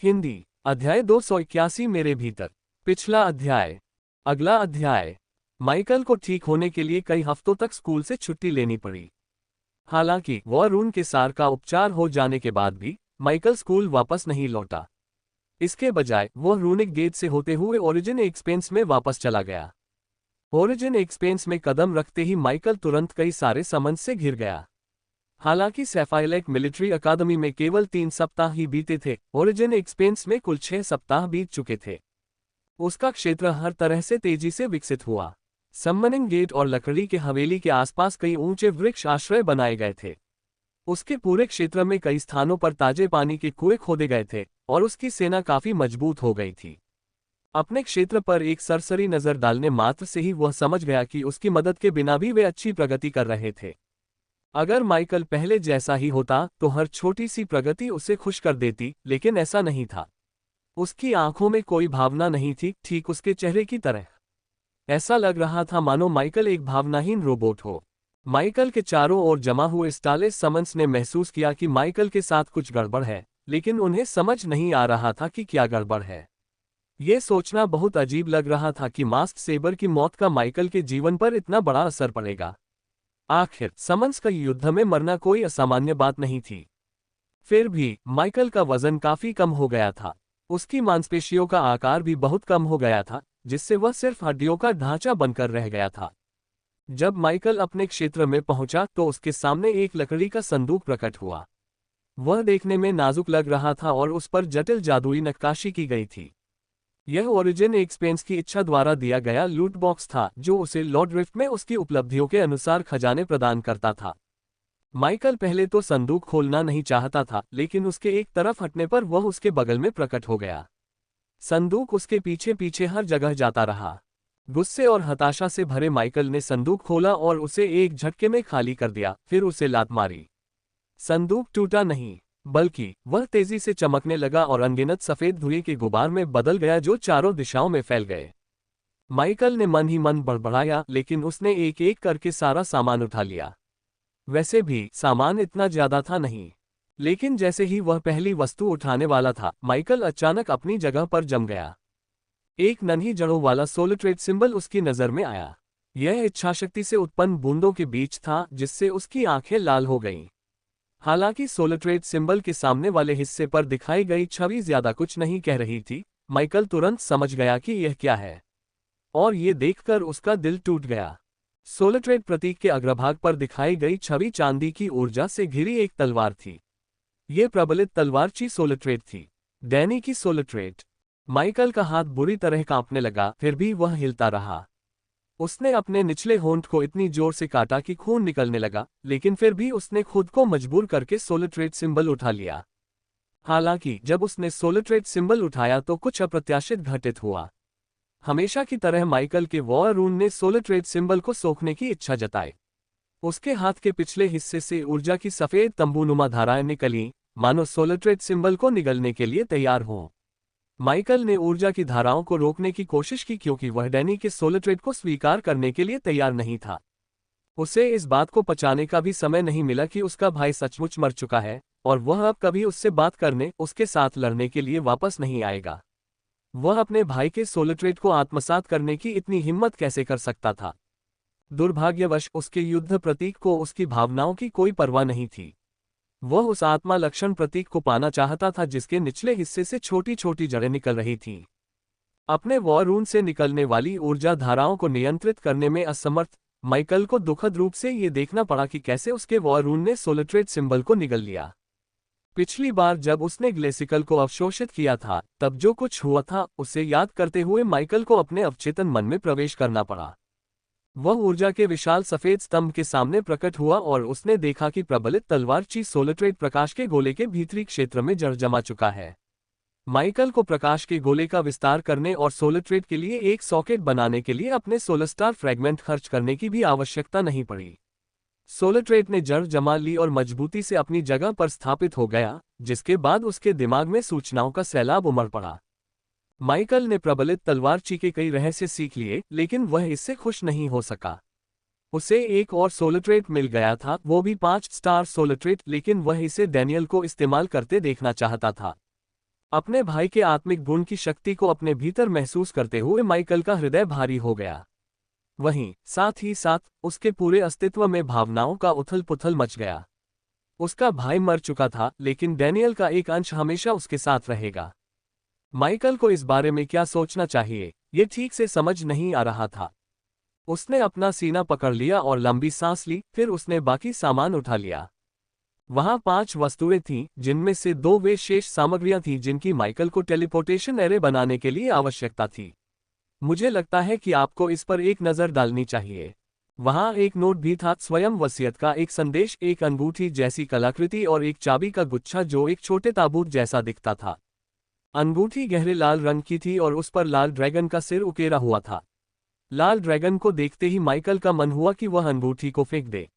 हिंदी अध्याय 281 मेरे भीतर। पिछला अध्याय। अगला अध्याय। माइकल को ठीक होने के लिए कई हफ्तों तक स्कूल से छुट्टी लेनी पड़ी। हालांकि वॉर रूम के सार का उपचार हो जाने के बाद भी माइकल स्कूल वापस नहीं लौटा। इसके बजाय वह रूनिक गेट से होते हुए ओरिजिन एक्सपेंस में वापस चला गया। ओरिजिन एक्सपेंस में कदम रखते ही माइकल तुरंत कई सारे समन्स से घिर गया। हालांकि सैफाइलेक मिलिट्री अकादमी में केवल 3 सप्ताह ही बीते थे, ओरिजिन एक्सपेंस में कुल 6 सप्ताह बीत चुके थे। उसका क्षेत्र हर तरह से तेजी से विकसित हुआ। सम्मनिंग गेट और लकड़ी के हवेली के आसपास कई ऊंचे वृक्ष आश्रय बनाए गए थे। उसके पूरे क्षेत्र में कई स्थानों पर ताजे पानी के कुएं खोदे गए थे और उसकी सेना काफी मजबूत हो गई थी। अपने क्षेत्र पर एक सरसरी नजर डालने मात्र से ही वह समझ गया कि उसकी मदद के बिना भी वे अच्छी प्रगति कर रहे थे। अगर माइकल पहले जैसा ही होता तो हर छोटी सी प्रगति उसे खुश कर देती, लेकिन ऐसा नहीं था। उसकी आंखों में कोई भावना नहीं थी, ठीक उसके चेहरे की तरह। ऐसा लग रहा था मानो माइकल एक भावनाहीन रोबोट हो। माइकल के चारों ओर जमा हुए स्टारलेस समन्स ने महसूस किया कि माइकल के साथ कुछ गड़बड़ है, लेकिन उन्हें समझ नहीं आ रहा था कि क्या गड़बड़ है। ये सोचना बहुत अजीब लग रहा था कि मास्क सेबर की मौत का माइकल के जीवन पर इतना बड़ा असर पड़ेगा। आखिर समन्स का युद्ध में मरना कोई असामान्य बात नहीं थी। फिर भी माइकल का वजन काफी कम हो गया था। उसकी मांसपेशियों का आकार भी बहुत कम हो गया था, जिससे वह सिर्फ हड्डियों का ढांचा बनकर रह गया था। जब माइकल अपने क्षेत्र में पहुंचा तो उसके सामने एक लकड़ी का संदूक प्रकट हुआ। वह देखने में नाजुक लग रहा था और उस पर जटिल जादुई नक्काशी की गई थी। यह ओरिजिन एक्सपेंस की इच्छा द्वारा दिया गया लूट बॉक्स था, जो उसे लॉर्ड रिफ्ट में उसकी उपलब्धियों के अनुसार खजाने प्रदान करता था। माइकल पहले तो संदूक खोलना नहीं चाहता था, लेकिन उसके एक तरफ हटने पर वह उसके बगल में प्रकट हो गया। संदूक उसके पीछे पीछे हर जगह जाता रहा। गुस्से और हताशा से भरे माइकल ने संदूक खोला और उसे एक झटके में खाली कर दिया, फिर उसे लात मारी। संदूक टूटा नहीं, बल्कि वह तेजी से चमकने लगा और अनगिनत सफेद धुएं के गुबार में बदल गया जो चारों दिशाओं में फैल गए। माइकल ने मन ही मन बड़बड़ाया, लेकिन उसने एक एक करके सारा सामान उठा लिया। वैसे भी सामान इतना ज्यादा था नहीं, लेकिन जैसे ही वह पहली वस्तु उठाने वाला था, माइकल अचानक अपनी जगह पर जम गया। एक नन्ही जड़ों वाला सोलिट्रेट सिंबल उसकी नजर में आया। यह इच्छाशक्ति से उत्पन्न बूंदों के बीच था, जिससे उसकी आंखें लाल हो गईं। हालांकि सोलिट्रेट सिंबल के सामने वाले हिस्से पर दिखाई गई छवि ज्यादा कुछ नहीं कह रही थी, माइकल तुरंत समझ गया कि यह क्या है, और ये देखकर उसका दिल टूट गया। सोलिट्रेट प्रतीक के अग्रभाग पर दिखाई गई छवि चांदी की ऊर्जा से घिरी एक तलवार थी। यह प्रबलित तलवार ची सोलिट्रेट थी, डैनी की सोलिट्रेट। माइकल का हाथ बुरी तरह कांपने लगा, फिर भी वह हिलता रहा। उसने अपने निचले होंठ को इतनी जोर से काटा कि खून निकलने लगा, लेकिन फिर भी उसने खुद को मजबूर करके सोलिट्रेट सिंबल उठा लिया। हालांकि जब उसने सोलिट्रेट सिंबल उठाया तो कुछ अप्रत्याशित घटित हुआ। हमेशा की तरह माइकल के वॉर रून ने सोलिट्रेट सिंबल को सोखने की इच्छा जताई। उसके हाथ के पिछले हिस्से से ऊर्जा की सफेद तंबूनुमा धाराएं निकलीं, मानो सोलिट्रेट सिंबल को निगलने के लिए तैयार हों। माइकल ने ऊर्जा की धाराओं को रोकने की कोशिश की, क्योंकि वह डैनी के सोलिट्रेट को स्वीकार करने के लिए तैयार नहीं था। उसे इस बात को पचाने का भी समय नहीं मिला कि उसका भाई सचमुच मर चुका है, और वह अब कभी उससे बात करने, उसके साथ लड़ने के लिए वापस नहीं आएगा। वह अपने भाई के सोलिट्रेट को आत्मसात करने की इतनी हिम्मत कैसे कर सकता था? दुर्भाग्यवश उसके युद्ध प्रतीक को उसकी भावनाओं की कोई परवाह नहीं थी। वह उस आत्मा लक्षण प्रतीक को पाना चाहता था जिसके निचले हिस्से से छोटी छोटी जड़ें निकल रही थीं। अपने वॉर रून से निकलने वाली ऊर्जा धाराओं को नियंत्रित करने में असमर्थ माइकल को दुखद रूप से ये देखना पड़ा कि कैसे उसके वॉर रून ने सोलिट्रेट सिंबल को निगल लिया। पिछली बार जब उसने ग्लेसिकल को अवशोषित किया था, तब जो कुछ हुआ था उसे याद करते हुए माइकल को अपने अवचेतन मन में प्रवेश करना पड़ा। वह ऊर्जा के विशाल सफेद स्तंभ के सामने प्रकट हुआ और उसने देखा कि प्रबलित तलवार ची सोलिट्रेट प्रकाश के गोले के भीतरी क्षेत्र में जड़ जमा चुका है। माइकल को प्रकाश के गोले का विस्तार करने और सोलिट्रेट के लिए एक सॉकेट बनाने के लिए अपने सोलस्टार फ्रैगमेंट खर्च करने की भी आवश्यकता नहीं पड़ी। सोलिट्रेट ने जड़ जमा ली और मजबूती से अपनी जगह पर स्थापित हो गया, जिसके बाद उसके दिमाग में सूचनाओं का सैलाब उमड़ पड़ा। माइकल ने प्रबलित तलवार ची के कई रहस्य सीख लिए, लेकिन वह इससे खुश नहीं हो सका। उसे एक और सोलिट्रेट मिल गया था, वो भी 5 स्टार सोलिट्रेट, लेकिन वह इसे डैनियल को इस्तेमाल करते देखना चाहता था। अपने भाई के आत्मिक गुण की शक्ति को अपने भीतर महसूस करते हुए माइकल का हृदय भारी हो गया। वहीं साथ ही साथ उसके पूरे अस्तित्व में भावनाओं का उथल पुथल मच गया। उसका भाई मर चुका था, लेकिन डैनियल का एक अंश हमेशा उसके साथ रहेगा। माइकल को इस बारे में क्या सोचना चाहिए, ये ठीक से समझ नहीं आ रहा था। उसने अपना सीना पकड़ लिया और लंबी सांस ली, फिर उसने बाकी सामान उठा लिया। वहां 5 वस्तुएं थीं, जिनमें से 2 वे शेष सामग्रियां थीं जिनकी माइकल को टेलीपोर्टेशन एरे बनाने के लिए आवश्यकता थी। मुझे लगता है कि आपको इस पर एक नज़र डालनी चाहिए। वहां एक नोट भी था, स्वयं वसीयत का एक संदेश, एक अंगूठी जैसी कलाकृति और एक चाबी का गुच्छा जो एक छोटे ताबूत जैसा दिखता था। अंगूठी गहरे लाल रंग की थी और उस पर लाल ड्रैगन का सिर उकेरा हुआ था। लाल ड्रैगन को देखते ही माइकल का मन हुआ कि वह अंगूठी को फेंक दे।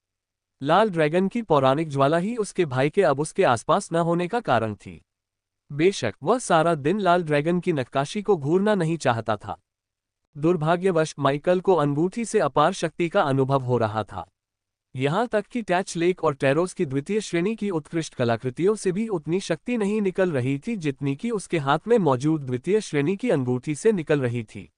लाल ड्रैगन की पौराणिक ज्वाला ही उसके भाई के अब उसके आसपास न होने का कारण थी। बेशक वह सारा दिन लाल ड्रैगन की नक्काशी को घूरना नहीं चाहता था। दुर्भाग्यवश माइकल को अंगूठी से अपार शक्ति का अनुभव हो रहा था। यहाँ तक कि टैच लेक और टैरोस की द्वितीय श्रेणी की उत्कृष्ट कलाकृतियों से भी उतनी शक्ति नहीं निकल रही थी जितनी कि उसके हाथ में मौजूद द्वितीय श्रेणी की अंगूठी से निकल रही थी।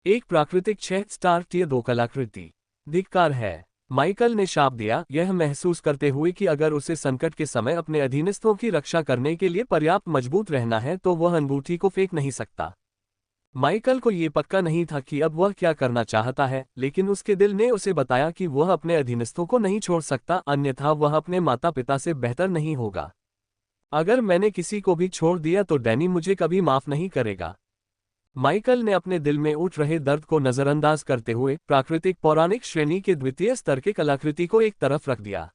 एक प्राकृतिक 6 स्टार टियर 2 कलाकृति। धिक्कार है, माइकल ने शाप दिया, यह महसूस करते हुए कि अगर उसे संकट के समय अपने अधीनस्थों की रक्षा करने के लिए पर्याप्त मजबूत रहना है तो वह अंगूठी को फेंक नहीं सकता। माइकल को ये पक्का नहीं था कि अब वह क्या करना चाहता है, लेकिन उसके दिल ने उसे बताया कि वह अपने अधीनस्थों को नहीं छोड़ सकता, अन्यथा वह अपने माता पिता से बेहतर नहीं होगा। अगर मैंने किसी को भी छोड़ दिया तो डैनी मुझे कभी माफ नहीं करेगा। माइकल ने अपने दिल में उठ रहे दर्द को नजरअंदाज करते हुए प्राकृतिक पौराणिक श्रेणी के द्वितीय स्तर के कलाकृति को एक तरफ रख दिया।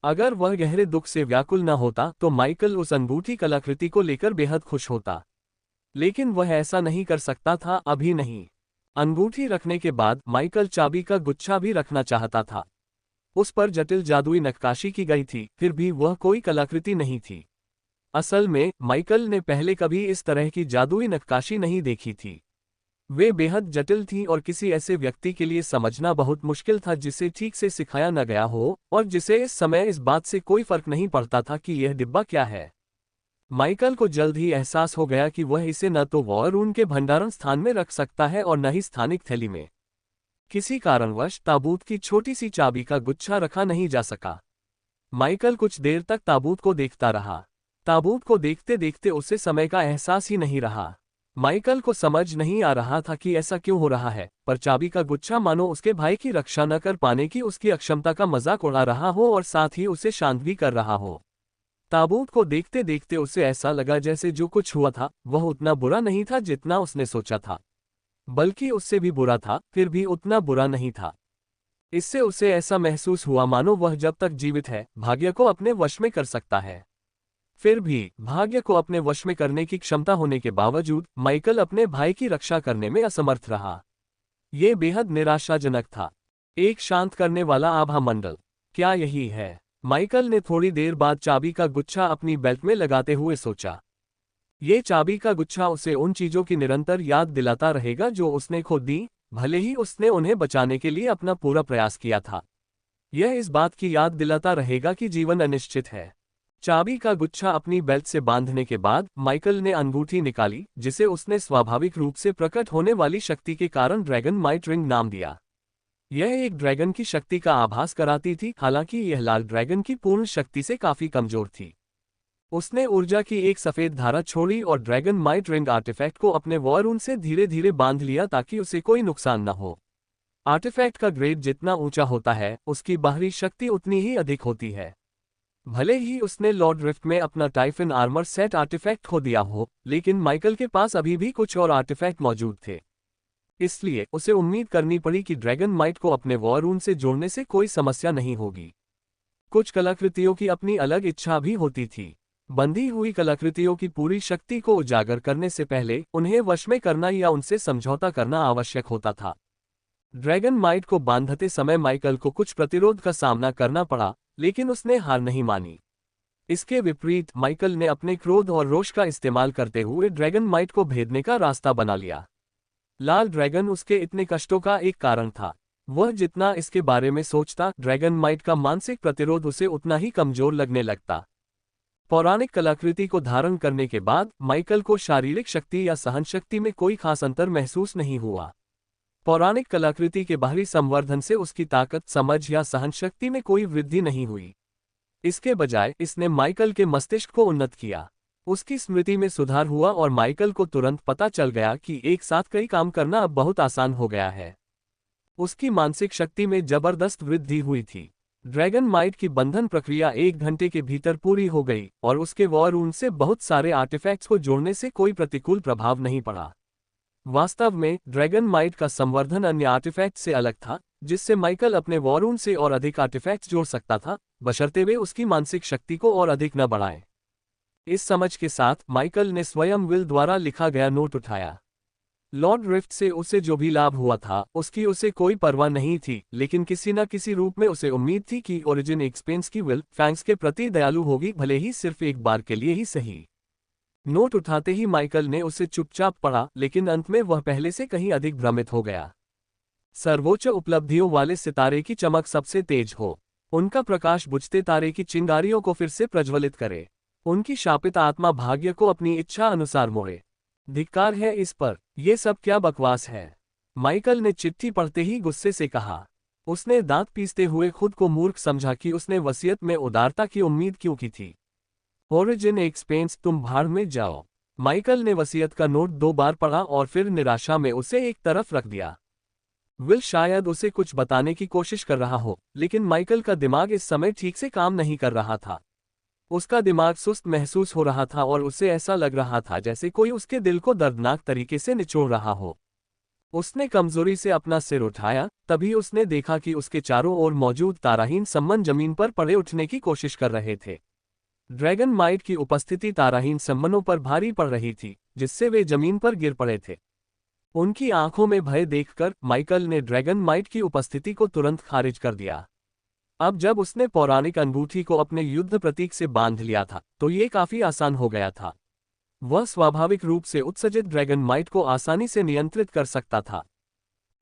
अगर वह गहरे दुख से व्याकुल न होता तो माइकल उस अंगूठी कलाकृति को लेकर बेहद खुश होता, लेकिन वह ऐसा नहीं कर सकता था, अभी नहीं। अंगूठी रखने के बाद माइकल चाबी का गुच्छा भी रखना चाहता था। उस पर जटिल जादुई नक्काशी की गई थी, फिर भी वह कोई कलाकृति नहीं थी। असल में माइकल ने पहले कभी इस तरह की जादुई नक्काशी नहीं देखी थी। वे बेहद जटिल थीं और किसी ऐसे व्यक्ति के लिए समझना बहुत मुश्किल था जिसे ठीक से सिखाया न गया हो और जिसे इस समय इस बात से कोई फर्क नहीं पड़ता था कि यह डिब्बा क्या है। माइकल को जल्द ही एहसास हो गया कि वह इसे न तो वॉर रूम के भंडारण स्थान में रख सकता है और न ही स्थानिक थैली में। किसी कारणवश ताबूत की छोटी सी चाबी का गुच्छा रखा नहीं जा सका। माइकल कुछ देर तक ताबूत को देखता रहा। ताबूत को देखते देखते उसे समय का एहसास ही नहीं रहा। माइकल को समझ नहीं आ रहा था कि ऐसा क्यों हो रहा है, पर चाबी का गुच्छा मानो उसके भाई की रक्षा न कर पाने की उसकी अक्षमता का मजाक उड़ा रहा हो और साथ ही उसे शांत भी कर रहा हो। ताबूत को देखते देखते उसे ऐसा लगा जैसे जो कुछ हुआ था वह उतना बुरा नहीं था जितना उसने सोचा था, बल्कि उससे भी बुरा था, फिर भी उतना बुरा नहीं था। इससे उसे ऐसा महसूस हुआ मानो वह जब तक जीवित है भाग्य को अपने वश में कर सकता है। फिर भी भाग्य को अपने वश में करने की क्षमता होने के बावजूद माइकल अपने भाई की रक्षा करने में असमर्थ रहा। यह बेहद निराशाजनक था। एक शांत करने वाला आभा मंडल, क्या यही है? माइकल ने थोड़ी देर बाद चाबी का गुच्छा अपनी बेल्ट में लगाते हुए सोचा। ये चाबी का गुच्छा उसे उन चीजों की निरंतर याद दिलाता रहेगा जो उसने खो दी, भले ही उसने उन्हें बचाने के लिए अपना पूरा प्रयास किया था। यह इस बात की याद दिलाता रहेगा कि जीवन अनिश्चित है। चाबी का गुच्छा अपनी बेल्ट से बांधने के बाद माइकल ने अंगूठी निकाली, जिसे उसने स्वाभाविक रूप से प्रकट होने वाली शक्ति के कारण ड्रैगन माइट रिंग नाम दिया। यह एक ड्रैगन की शक्ति का आभास कराती थी, हालांकि यह लाल ड्रैगन की पूर्ण शक्ति से काफी कमजोर थी। उसने ऊर्जा की एक सफेद धारा छोड़ी और ड्रैगन माइट रिंग आर्टिफैक्ट को अपने वॉर रूम से धीरे धीरे बांध लिया ताकि उसे कोई नुकसान न हो। आर्टिफैक्ट का ग्रेड जितना ऊंचा होता है उसकी बाहरी शक्ति उतनी ही अधिक होती है। भले ही उसने लॉर्ड रिफ्ट में अपना टाइफिन आर्मर सेट आर्टिफैक्ट खो दिया हो, लेकिन माइकल के पास अभी भी कुछ और आर्टिफैक्ट मौजूद थे। इसलिए उसे उम्मीद करनी पड़ी कि ड्रैगन माइट को अपने वॉर रूम से जोड़ने से कोई समस्या नहीं होगी। कुछ कलाकृतियों की अपनी अलग इच्छा भी होती थी। बंधी हुई कलाकृतियों की पूरी शक्ति को उजागर करने से पहले उन्हें वश में करना या उनसे समझौता करना आवश्यक होता था। ड्रैगन माइट को बांधते समय माइकल को कुछ प्रतिरोध का सामना करना पड़ा, लेकिन उसने हार नहीं मानी। इसके विपरीत माइकल ने अपने क्रोध और रोष का इस्तेमाल करते हुए ड्रैगन माइट को भेदने का रास्ता बना लिया। लाल ड्रैगन उसके इतने कष्टों का एक कारण था। वह जितना इसके बारे में सोचता, ड्रैगन माइट का मानसिक प्रतिरोध उसे उतना ही कमजोर लगने लगता। पौराणिक कलाकृति को धारण करने के बाद माइकल को शारीरिक शक्ति या सहनशक्ति में कोई खास अंतर महसूस नहीं हुआ। पौराणिक कलाकृति के बाहरी संवर्धन से उसकी ताकत, समझ या सहनशक्ति में कोई वृद्धि नहीं हुई। इसके बजाय इसने माइकल के मस्तिष्क को उन्नत किया। उसकी स्मृति में सुधार हुआ और माइकल को तुरंत पता चल गया कि एक साथ कई काम करना अब बहुत आसान हो गया है। उसकी मानसिक शक्ति में जबरदस्त वृद्धि हुई थी। ड्रैगन माइट की बंधन प्रक्रिया 1 घंटे के भीतर पूरी हो गई और उसके वॉर रूम से बहुत सारे आर्टिफैक्ट्स को जोड़ने से कोई प्रतिकूल प्रभाव नहीं पड़ा। वास्तव में ड्रैगन माइट का संवर्धन अन्य आर्टिफैक्ट से अलग था, जिससे माइकल अपने वॉर रूम से और अधिक आर्टिफैक्ट्स जोड़ सकता था, बशर्ते वे उसकी मानसिक शक्ति को और अधिक न बढ़ाएं। इस समझ के साथ माइकल ने स्वयं विल द्वारा लिखा गया नोट उठाया। लॉर्ड रिफ्ट से उसे जो भी लाभ हुआ था उसकी उसे कोई परवाह नहीं थी, लेकिन किसी न किसी रूप में उसे उम्मीद थी कि ओरिजिन एक्सपेंस की विल फैंक्स के प्रति दयालु होगी, भले ही सिर्फ एक बार के लिए ही सही। नोट उठाते ही माइकल ने उसे चुपचाप पढ़ा, लेकिन अंत में वह पहले से कहीं अधिक भ्रमित हो गया। सर्वोच्च उपलब्धियों वाले सितारे की चमक सबसे तेज हो, उनका प्रकाश बुझते तारे की चिंगारियों को फिर से प्रज्वलित करे, उनकी शापित आत्मा भाग्य को अपनी इच्छा अनुसार मोड़े। धिक्कार है इस पर, ये सब क्या बकवास है, माइकल ने चिट्ठी पढ़ते ही गुस्से से कहा। उसने दांत पीसते हुए खुद को मूर्ख समझा कि उसने वसीयत में उदारता की उम्मीद क्यों की थी। ओरिजिन एक्सपेंस, तुम भाड़ में जाओ। माइकल ने वसीयत का नोट 2 बार पढ़ा और फिर निराशा में उसे एक तरफ रख दिया। विल शायद उसे कुछ बताने की कोशिश कर रहा हो, लेकिन माइकल का दिमाग इस समय ठीक से काम नहीं कर रहा था। उसका दिमाग सुस्त महसूस हो रहा था और उसे ऐसा लग रहा था जैसे कोई उसके दिल को दर्दनाक तरीके से निचोड़ रहा हो। उसने कमजोरी से अपना सिर उठाया, तभी उसने देखा कि उसके चारों ओर मौजूद ताराहीन सम्मन जमीन पर पड़े उठने की कोशिश कर रहे थे। ड्रैगन माइट की उपस्थिति ताराहीन सम्मनों पर भारी पड़ रही थी, जिससे वे जमीन पर गिर पड़े थे। उनकी आंखों में भय देखकर माइकल ने ड्रैगन माइट की उपस्थिति को तुरंत खारिज कर दिया। अब जब उसने पौराणिक अंगूठी को अपने युद्ध प्रतीक से बांध लिया था, तो ये काफी आसान हो गया था। वह स्वाभाविक रूप से उत्सर्जित ड्रैगन माइट को आसानी से नियंत्रित कर सकता था।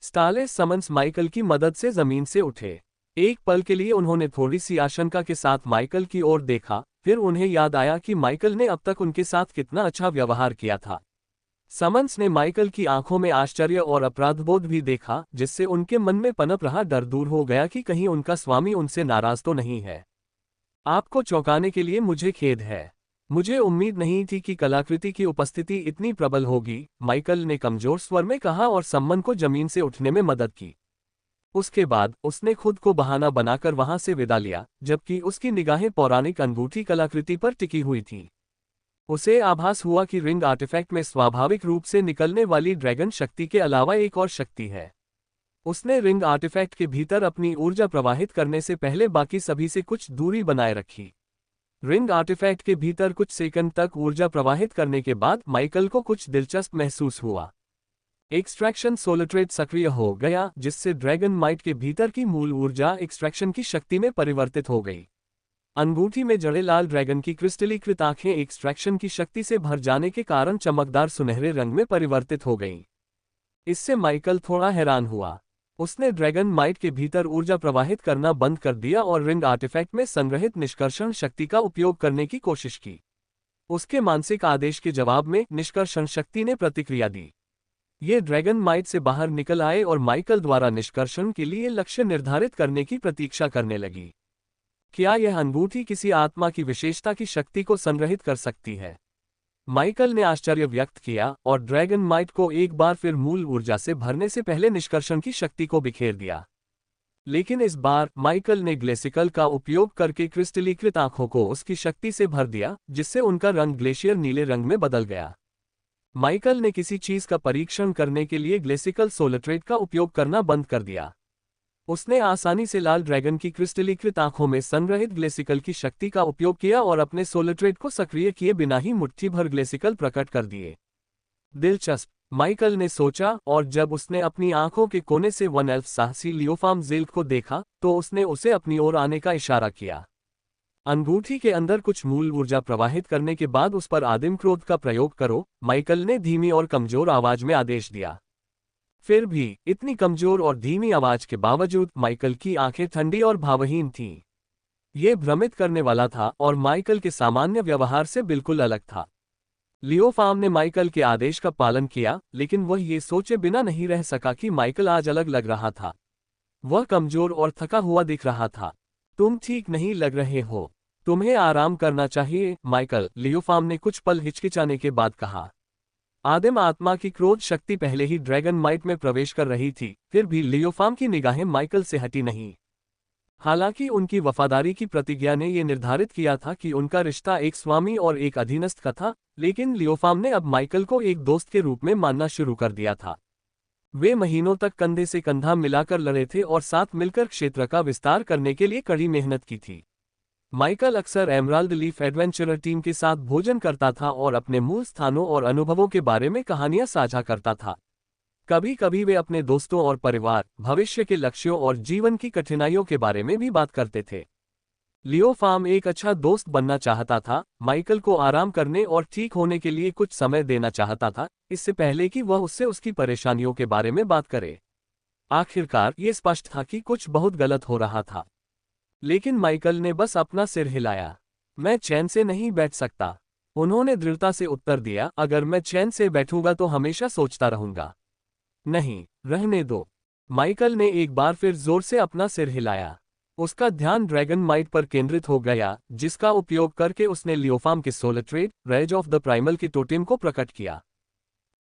स्टारलेस समन्स माइकल की मदद से जमीन से उठे। एक पल के लिए उन्होंने थोड़ी सी आशंका के साथ माइकल की ओर देखा, फिर उन्हें याद आया कि माइकल ने अब तक उनके साथ कितना अच्छा व्यवहार किया था। समन्स ने माइकल की आंखों में आश्चर्य और अपराधबोध भी देखा, जिससे उनके मन में पनप रहा डर दूर हो गया कि कहीं उनका स्वामी उनसे नाराज तो नहीं है। आपको चौंकाने के लिए मुझे खेद है। मुझे उम्मीद नहीं थी कि कलाकृति की उपस्थिति इतनी प्रबल होगी, माइकल ने कमजोर स्वर में कहा और सम्मन को जमीन से उठने में मदद की। उसके बाद उसने खुद को बहाना बनाकर वहां से विदा लिया, जबकि उसकी निगाहें पौराणिक अंगूठी कलाकृति पर टिकी हुई थीं। उसे आभास हुआ कि रिंग आर्टिफैक्ट में स्वाभाविक रूप से निकलने वाली ड्रैगन शक्ति के अलावा एक और शक्ति है। उसने रिंग आर्टिफैक्ट के भीतर अपनी ऊर्जा प्रवाहित करने से पहले बाकी सभी से कुछ दूरी बनाए रखी। रिंग आर्टिफैक्ट के भीतर कुछ सेकंड तक ऊर्जा प्रवाहित करने के बाद माइकल को कुछ दिलचस्प महसूस हुआ। एक्सट्रैक्शन सोलिट्रेट सक्रिय हो गया, जिससे ड्रैगन माइट के भीतर की मूल ऊर्जा एक्सट्रैक्शन की शक्ति में परिवर्तित हो गई। अंगूठी में जड़े लाल ड्रैगन की क्रिस्टलीकृत आंखें एक्सट्रैक्शन की शक्ति से भर जाने के कारण चमकदार सुनहरे रंग में परिवर्तित हो गईं। इससे माइकल थोड़ा हैरान हुआ। उसने ड्रैगन माइट के भीतर ऊर्जा प्रवाहित करना बंद कर दिया और रिंग आर्टिफैक्ट में संग्रहित निष्कर्षण शक्ति का उपयोग करने की कोशिश की। उसके मानसिक आदेश के जवाब में निष्कर्षण शक्ति ने प्रतिक्रिया दी। ये ड्रैगन माइट से बाहर निकल आए और माइकल द्वारा निष्कर्षण के लिए लक्ष्य निर्धारित करने की प्रतीक्षा करने लगी। क्या यह अंगूठी किसी आत्मा की विशेषता की शक्ति को संग्रहित कर सकती है? माइकल ने आश्चर्य व्यक्त किया और ड्रैगन माइट को एक बार फिर मूल ऊर्जा से भरने से पहले निष्कर्षण की शक्ति को बिखेर दिया। लेकिन इस बार माइकल ने ग्लेसिकल का उपयोग करके क्रिस्टलीकृत आंखों को उसकी शक्ति से भर दिया, जिससे उनका रंग ग्लेशियर नीले रंग में बदल गया। माइकल ने किसी चीज का परीक्षण करने के लिए ग्लेसिकल सोलिट्रेट का उपयोग करना बंद कर दिया। उसने आसानी से लाल ड्रैगन की क्रिस्टलीकृत आंखों में संग्रहित ग्लेसिकल की शक्ति का उपयोग किया और अपने सोलिट्रेट को सक्रिय किए बिना ही मुट्ठी भर ग्लेसिकल प्रकट कर दिए। दिलचस्प, माइकल ने सोचा, और जब उसने अपनी आंखों के कोने से वन एल्फ साहसी लियोफार्म ज़ेल्क को देखा तो उसने उसे अपनी ओर आने का इशारा किया। अंगूठी के अंदर कुछ मूल ऊर्जा प्रवाहित करने के बाद उस पर आदिम क्रोध का प्रयोग करो, माइकल ने धीमी और कमजोर आवाज में आदेश दिया। फिर भी इतनी कमजोर और धीमी आवाज के बावजूद माइकल की आंखें ठंडी और भावहीन थीं। ये भ्रमित करने वाला था और माइकल के सामान्य व्यवहार से बिल्कुल अलग था। लियो फार्म ने माइकल के आदेश का पालन किया, लेकिन वह ये सोचे बिना नहीं रह सका कि माइकल आज अलग लग रहा था। वह कमजोर और थका हुआ दिख रहा था। तुम ठीक नहीं लग रहे हो। तुम्हें आराम करना चाहिए, माइकल, लियो फार्म ने कुछ पल हिचकिचाने के बाद कहा। आदिम आत्मा की क्रोध शक्ति पहले ही ड्रैगन माइट में प्रवेश कर रही थी, फिर भी लियो फार्म की निगाहें माइकल से हटी नहीं। हालांकि उनकी वफादारी की प्रतिज्ञा ने यह निर्धारित किया था कि उनका रिश्ता एक स्वामी और एक अधीनस्थ का था, लेकिन लियो फार्म ने अब माइकल को एक दोस्त के रूप में मानना शुरू कर दिया था। वे महीनों तक कंधे से कंधा मिलाकर लड़े थे और साथ मिलकर क्षेत्र का विस्तार करने के लिए कड़ी मेहनत की थी। माइकल अक्सर एमराल्ड लीफ एडवेंचरर टीम के साथ भोजन करता था और अपने मूल स्थानों और अनुभवों के बारे में कहानियां साझा करता था। कभी कभी वे अपने दोस्तों और परिवार, भविष्य के लक्ष्यों और जीवन की कठिनाइयों के बारे में भी बात करते थे। लियो फार्म एक अच्छा दोस्त बनना चाहता था, माइकल को आराम करने और ठीक होने के लिए कुछ समय देना चाहता था, इससे पहले कि वह उससे उसकी परेशानियों के बारे में बात करे। आखिरकार ये स्पष्ट था कि कुछ बहुत गलत हो रहा था। लेकिन माइकल ने बस अपना सिर हिलाया। मैं चैन से नहीं बैठ सकता, उन्होंने दृढ़ता से उत्तर दिया। अगर मैं चैन से बैठूंगा तो हमेशा सोचता रहूंगा। नहीं, रहने दो। माइकल ने एक बार फिर जोर से अपना सिर हिलाया। उसका ध्यान ड्रैगन माइट पर केंद्रित हो गया, जिसका उपयोग करके उसने लियोफार्म के सोलट्रेड, रेज ऑफ द प्राइमल के टोटेम को प्रकट किया।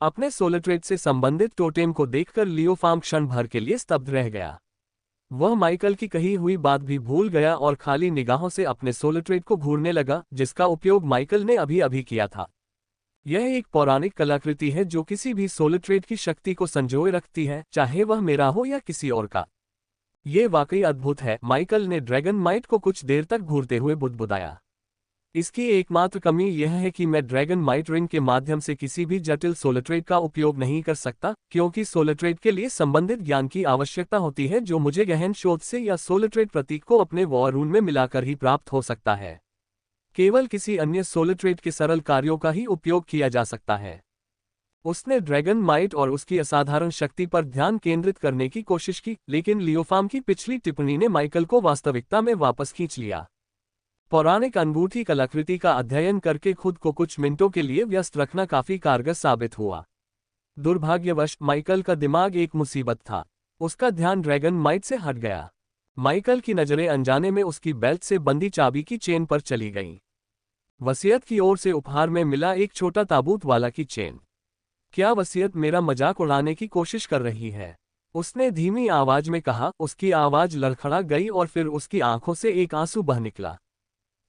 अपने सोलट्रेड से संबंधित टोटेम को देखकर लियोफार्म क्षण भर के लिए स्तब्ध रह गया। वह माइकल की कही हुई बात भी भूल गया और खाली निगाहों से अपने सोलट्रेड को घूरने लगा, जिसका उपयोग माइकल ने अभी अभी किया था। यह एक पौराणिक कलाकृति है जो किसी भी सोलट्रेड की शक्ति को संजोए रखती है, चाहे वह मेरा हो या किसी और का। ये वाकई अद्भुत है, माइकल ने ड्रैगन माइट को कुछ देर तक घूरते हुए बुदबुदाया। इसकी एकमात्र कमी यह है कि मैं ड्रैगन माइट रिंग के माध्यम से किसी भी जटिल सोलट्रेड का उपयोग नहीं कर सकता, क्योंकि सोलट्रेड के लिए संबंधित ज्ञान की आवश्यकता होती है जो मुझे गहन शोध से या सोलट्रेड प्रतीक को अपने वॉर रूम में मिलाकर ही प्राप्त हो सकता है। केवल किसी अन्य सोलट्रेड के सरल कार्यों का ही उपयोग किया जा सकता है। उसने ड्रैगन माइट और उसकी असाधारण शक्ति पर ध्यान केंद्रित करने की कोशिश की, लेकिन लियोफार्म की पिछली टिप्पणी ने माइकल को वास्तविकता में वापस खींच लिया। पौराणिक अनूठी कलाकृति का अध्ययन करके खुद को कुछ मिनटों के लिए व्यस्त रखना काफी कारगर साबित हुआ। दुर्भाग्यवश माइकल का दिमाग एक मुसीबत था। उसका ध्यान ड्रैगन माइट से हट गया। माइकल की नजरें अनजाने में उसकी बेल्ट से बंधी चाबी की चेन पर चली गईं। वसीयत की ओर से उपहार में मिला एक छोटा ताबूत वाला की चेन। क्या वसीयत मेरा मजाक उड़ाने की कोशिश कर रही है? उसने धीमी आवाज में कहा। उसकी आवाज लड़खड़ा गई और फिर उसकी आंखों से एक आंसू बह निकला।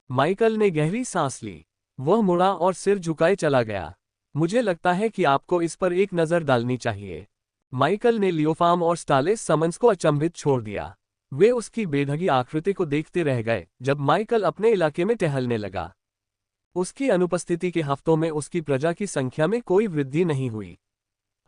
माइकल ने गहरी सांस ली। वह मुड़ा और सिर झुकाए चला गया। मुझे लगता है कि आपको इस पर एक नज़र डालनी चाहिए। माइकल ने लियोफार्म और स्टालेस समन्स को अचंभित छोड़ दिया। वे उसकी बेढंगी आकृति को देखते रह गए जब माइकल अपने इलाके में टहलने लगा। उसकी अनुपस्थिति के हफ्तों में उसकी प्रजा की संख्या में कोई वृद्धि नहीं हुई।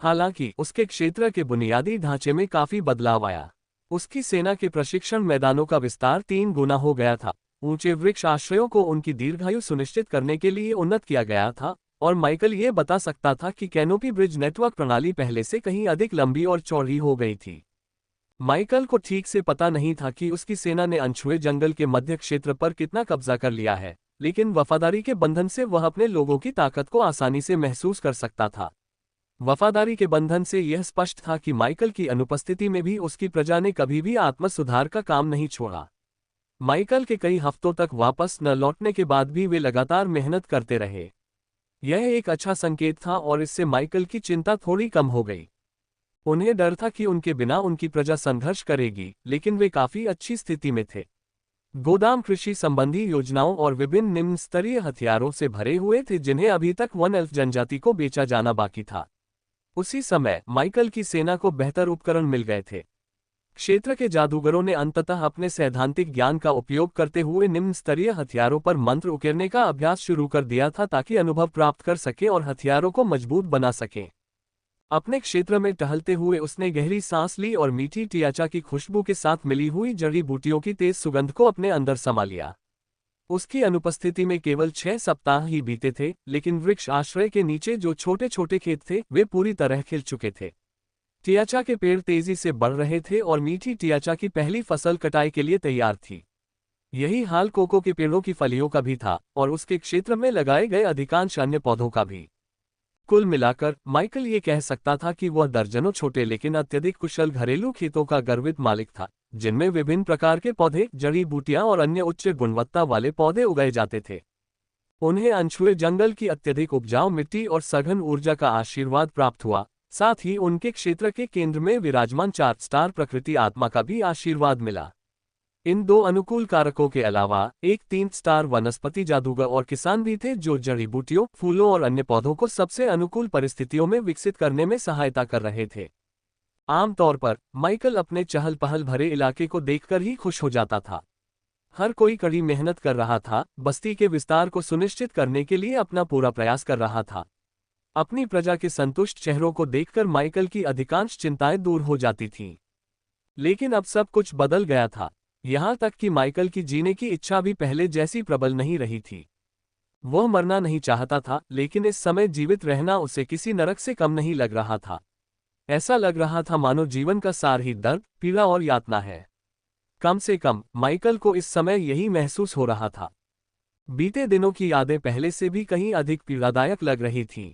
हालांकि उसके क्षेत्र के बुनियादी ढांचे में काफी बदलाव आया। उसकी सेना के प्रशिक्षण मैदानों का विस्तार 3 गुना हो गया था। ऊंचे वृक्ष आश्रयों को उनकी दीर्घायु सुनिश्चित करने के लिए उन्नत किया गया था, और माइकल ये बता सकता था कि कैनोपी ब्रिज नेटवर्क प्रणाली पहले से कहीं अधिक लंबी और चौड़ी हो गई थी। माइकल को ठीक से पता नहीं था कि उसकी सेना ने अनछुए जंगल के मध्य क्षेत्र पर कितना कब्जा कर लिया है, लेकिन वफादारी के बंधन से वह अपने लोगों की ताकत को आसानी से महसूस कर सकता था। वफादारी के बंधन से यह स्पष्ट था कि माइकल की अनुपस्थिति में भी उसकी प्रजा ने कभी भी आत्म सुधार का काम नहीं छोड़ा। माइकल के कई हफ्तों तक वापस न लौटने के बाद भी वे लगातार मेहनत करते रहे। यह एक अच्छा संकेत था और इससे माइकल की चिंता थोड़ी कम हो गई। उन्हें डर था कि उनके बिना उनकी प्रजा संघर्ष करेगी, लेकिन वे काफी अच्छी स्थिति में थे। गोदाम कृषि संबंधी योजनाओं और विभिन्न निम्न स्तरीय हथियारों से भरे हुए थे जिन्हें अभी तक वन एल्फ जनजाति को बेचा जाना बाकी था। उसी समय माइकल की सेना को बेहतर उपकरण मिल गए थे। क्षेत्र के जादूगरों ने अंततः अपने सैद्धांतिक ज्ञान का उपयोग करते हुए निम्न स्तरीय हथियारों पर मंत्र उकेरने का अभ्यास शुरू कर दिया था ताकि अनुभव प्राप्त कर सके और हथियारों को मजबूत बना सके। अपने क्षेत्र में टहलते हुए उसने गहरी सांस ली और मीठी टियाचा की खुशबू के साथ मिली हुई जड़ी बूटियों की तेज सुगंध को अपने अंदर समा लिया। उसकी अनुपस्थिति में केवल 6 सप्ताह ही बीते थे, लेकिन वृक्ष आश्रय के नीचे जो छोटे छोटे खेत थे वे पूरी तरह खिल चुके थे। टियाचा के पेड़ तेजी से बढ़ रहे थे और मीठी टियाचा की पहली फसल कटाई के लिए तैयार थी। यही हाल कोको के पेड़ों की फलियों का भी था और उसके क्षेत्र में लगाए गए अधिकांश अन्य पौधों का भी। कुल मिलाकर माइकल ये कह सकता था कि वह दर्जनों छोटे लेकिन अत्यधिक कुशल घरेलू खेतों का गर्वित मालिक था, जिनमें विभिन्न प्रकार के पौधे, जड़ी बूटियां और अन्य उच्च गुणवत्ता वाले पौधे उगाए जाते थे। उन्हें अनछुए जंगल की अत्यधिक उपजाऊ मिट्टी और सघन ऊर्जा का आशीर्वाद प्राप्त हुआ। साथ ही उनके क्षेत्र के केंद्र में विराजमान 4 स्टार प्रकृति आत्मा का भी आशीर्वाद मिला। इन 2 अनुकूल कारकों के अलावा एक 3 स्टार वनस्पति जादूगर और किसान भी थे, जो जड़ी बूटियों, फूलों और अन्य पौधों को सबसे अनुकूल परिस्थितियों में विकसित करने में सहायता कर रहे थे। आमतौर पर माइकल अपने चहल पहल भरे इलाके को देखकर ही खुश हो जाता था। हर कोई कड़ी मेहनत कर रहा था, बस्ती के विस्तार को सुनिश्चित करने के लिए अपना पूरा प्रयास कर रहा था। अपनी प्रजा के संतुष्ट चेहरों को देखकर माइकल की अधिकांश चिंताएं दूर हो जाती थीं। लेकिन अब सब कुछ बदल गया था, यहाँ तक कि माइकल की जीने की इच्छा भी पहले जैसी प्रबल नहीं रही थी। वह मरना नहीं चाहता था, लेकिन इस समय जीवित रहना उसे किसी नरक से कम नहीं लग रहा था। ऐसा लग रहा था मानो जीवन का सार ही दर्द, पीड़ा और यातना है। कम से कम माइकल को इस समय यही महसूस हो रहा था। बीते दिनों की यादें पहले से भी कहीं अधिक पीड़ादायक लग रही थीं।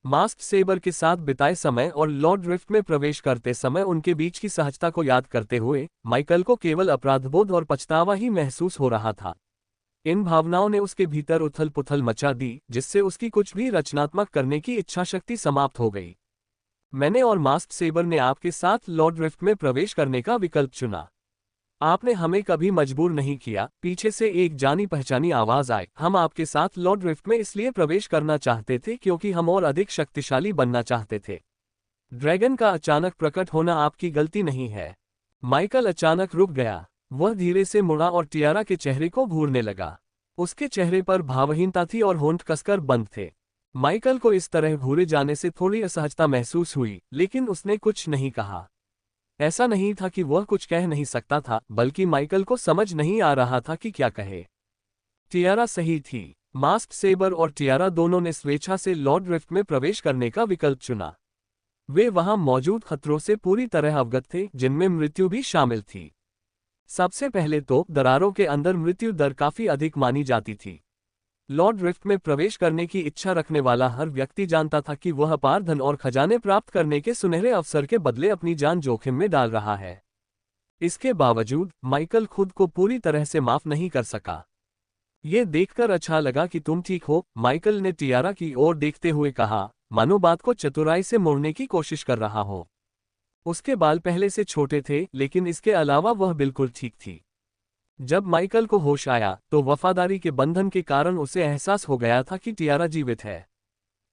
मास्क सेबर के साथ बिताए समय और लॉर्ड रिफ्ट में प्रवेश करते समय उनके बीच की सहजता को याद करते हुए माइकल को केवल अपराधबोध और पछतावा ही महसूस हो रहा था। इन भावनाओं ने उसके भीतर उथल पुथल मचा दी, जिससे उसकी कुछ भी रचनात्मक करने की इच्छाशक्ति समाप्त हो गई। मैंने और मास्क सेबर ने आपके साथ लॉर्ड रिफ्ट में प्रवेश करने का विकल्प चुना। आपने हमें कभी मजबूर नहीं किया। पीछे से एक जानी पहचानी आवाज आई। हम आपके साथ लॉर्ड रिफ्ट में इसलिए प्रवेश करना चाहते थे क्योंकि हम और अधिक शक्तिशाली बनना चाहते थे। ड्रैगन का अचानक प्रकट होना आपकी गलती नहीं है। माइकल अचानक रुक गया। वह धीरे से मुड़ा और टियारा के चेहरे को घूरने लगा। उसके चेहरे पर भावहीनता थी और होंठ कसकर बंद थे। माइकल को इस तरह घूरे जाने से थोड़ी असहजता महसूस हुई, लेकिन उसने कुछ नहीं कहा। ऐसा नहीं था कि वह कुछ कह नहीं सकता था, बल्कि माइकल को समझ नहीं आ रहा था कि क्या कहे। टियारा सही थी। मास्क सेबर और टियारा दोनों ने स्वेच्छा से लॉर्ड रिफ्ट में प्रवेश करने का विकल्प चुना। वे वहां मौजूद खतरों से पूरी तरह अवगत थे, जिनमें मृत्यु भी शामिल थी। सबसे पहले तो दरारों के अंदर मृत्यु दर काफी अधिक मानी जाती थी। लॉर्ड रिफ्ट में प्रवेश करने की इच्छा रखने वाला हर व्यक्ति जानता था कि वह अपार धन और खजाने प्राप्त करने के सुनहरे अवसर के बदले अपनी जान जोखिम में डाल रहा है। इसके बावजूद माइकल खुद को पूरी तरह से माफ नहीं कर सका। ये देखकर अच्छा लगा कि तुम ठीक हो, माइकल ने टियारा की ओर देखते हुए कहा, मानो बात को चतुराई से मोड़ने की कोशिश कर रहा हो। उसके बाल पहले से छोटे थे, लेकिन इसके अलावा वह बिल्कुल ठीक थी। जब माइकल को होश आया तो वफादारी के बंधन के कारण उसे एहसास हो गया था कि टियारा जीवित है।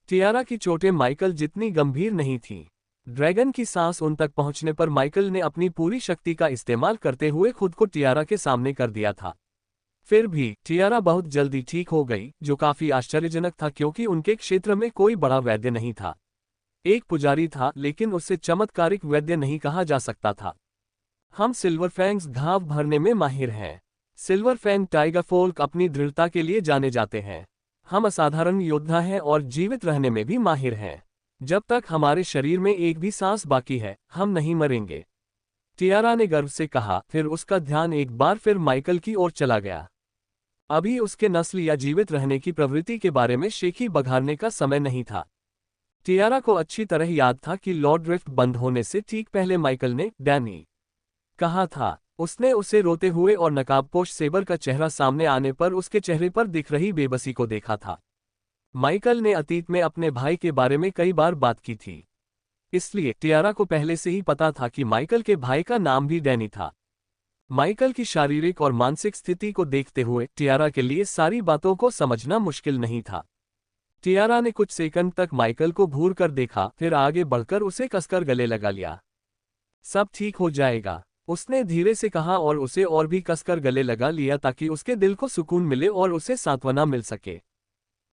टियारा की चोटें माइकल जितनी गंभीर नहीं थीं। ड्रैगन की सांस उन तक पहुंचने पर माइकल ने अपनी पूरी शक्ति का इस्तेमाल करते हुए खुद को टियारा के सामने कर दिया था। फिर भी टियारा बहुत जल्दी ठीक हो गई, जो काफी आश्चर्यजनक था क्योंकि उनके क्षेत्र में कोई बड़ा वैद्य नहीं था। एक पुजारी था, लेकिन उसे चमत्कारिक वैद्य नहीं कहा जा सकता था। हम सिल्वरफैंग्स घाव भरने में माहिर हैं। सिल्वरफैंग टाइगर फोल्क अपनी दृढ़ता के लिए जाने जाते हैं। हम असाधारण योद्धा हैं और जीवित रहने में भी माहिर हैं। जब तक हमारे शरीर में एक भी सांस बाकी है, हम नहीं मरेंगे, टियारा ने गर्व से कहा। फिर उसका ध्यान एक बार फिर माइकल की ओर चला गया। अभी उसके नस्ल या जीवित रहने की प्रवृत्ति के बारे में शेखी बघारने का समय नहीं था। टियारा को अच्छी तरह याद था कि लॉर्ड रिफ्ट बंद होने से ठीक पहले माइकल ने डैनी कहा था। उसने उसे रोते हुए और नकाबपोश सेबर का चेहरा सामने आने पर उसके चेहरे पर दिख रही बेबसी को देखा था। माइकल ने अतीत में अपने भाई के बारे में कई बार बात की थी, इसलिए टियारा को पहले से ही पता था कि माइकल के भाई का नाम भी डैनी था। माइकल की शारीरिक और मानसिक स्थिति को देखते हुए टियारा के लिए सारी बातों को समझना मुश्किल नहीं था। टियारा ने कुछ सेकंड तक माइकल को घूर कर देखा, फिर आगे बढ़कर उसे कसकर गले लगा लिया। सब ठीक हो जाएगा, उसने धीरे से कहा और उसे और भी कसकर गले लगा लिया ताकि उसके दिल को सुकून मिले और उसे सांत्वना मिल सके।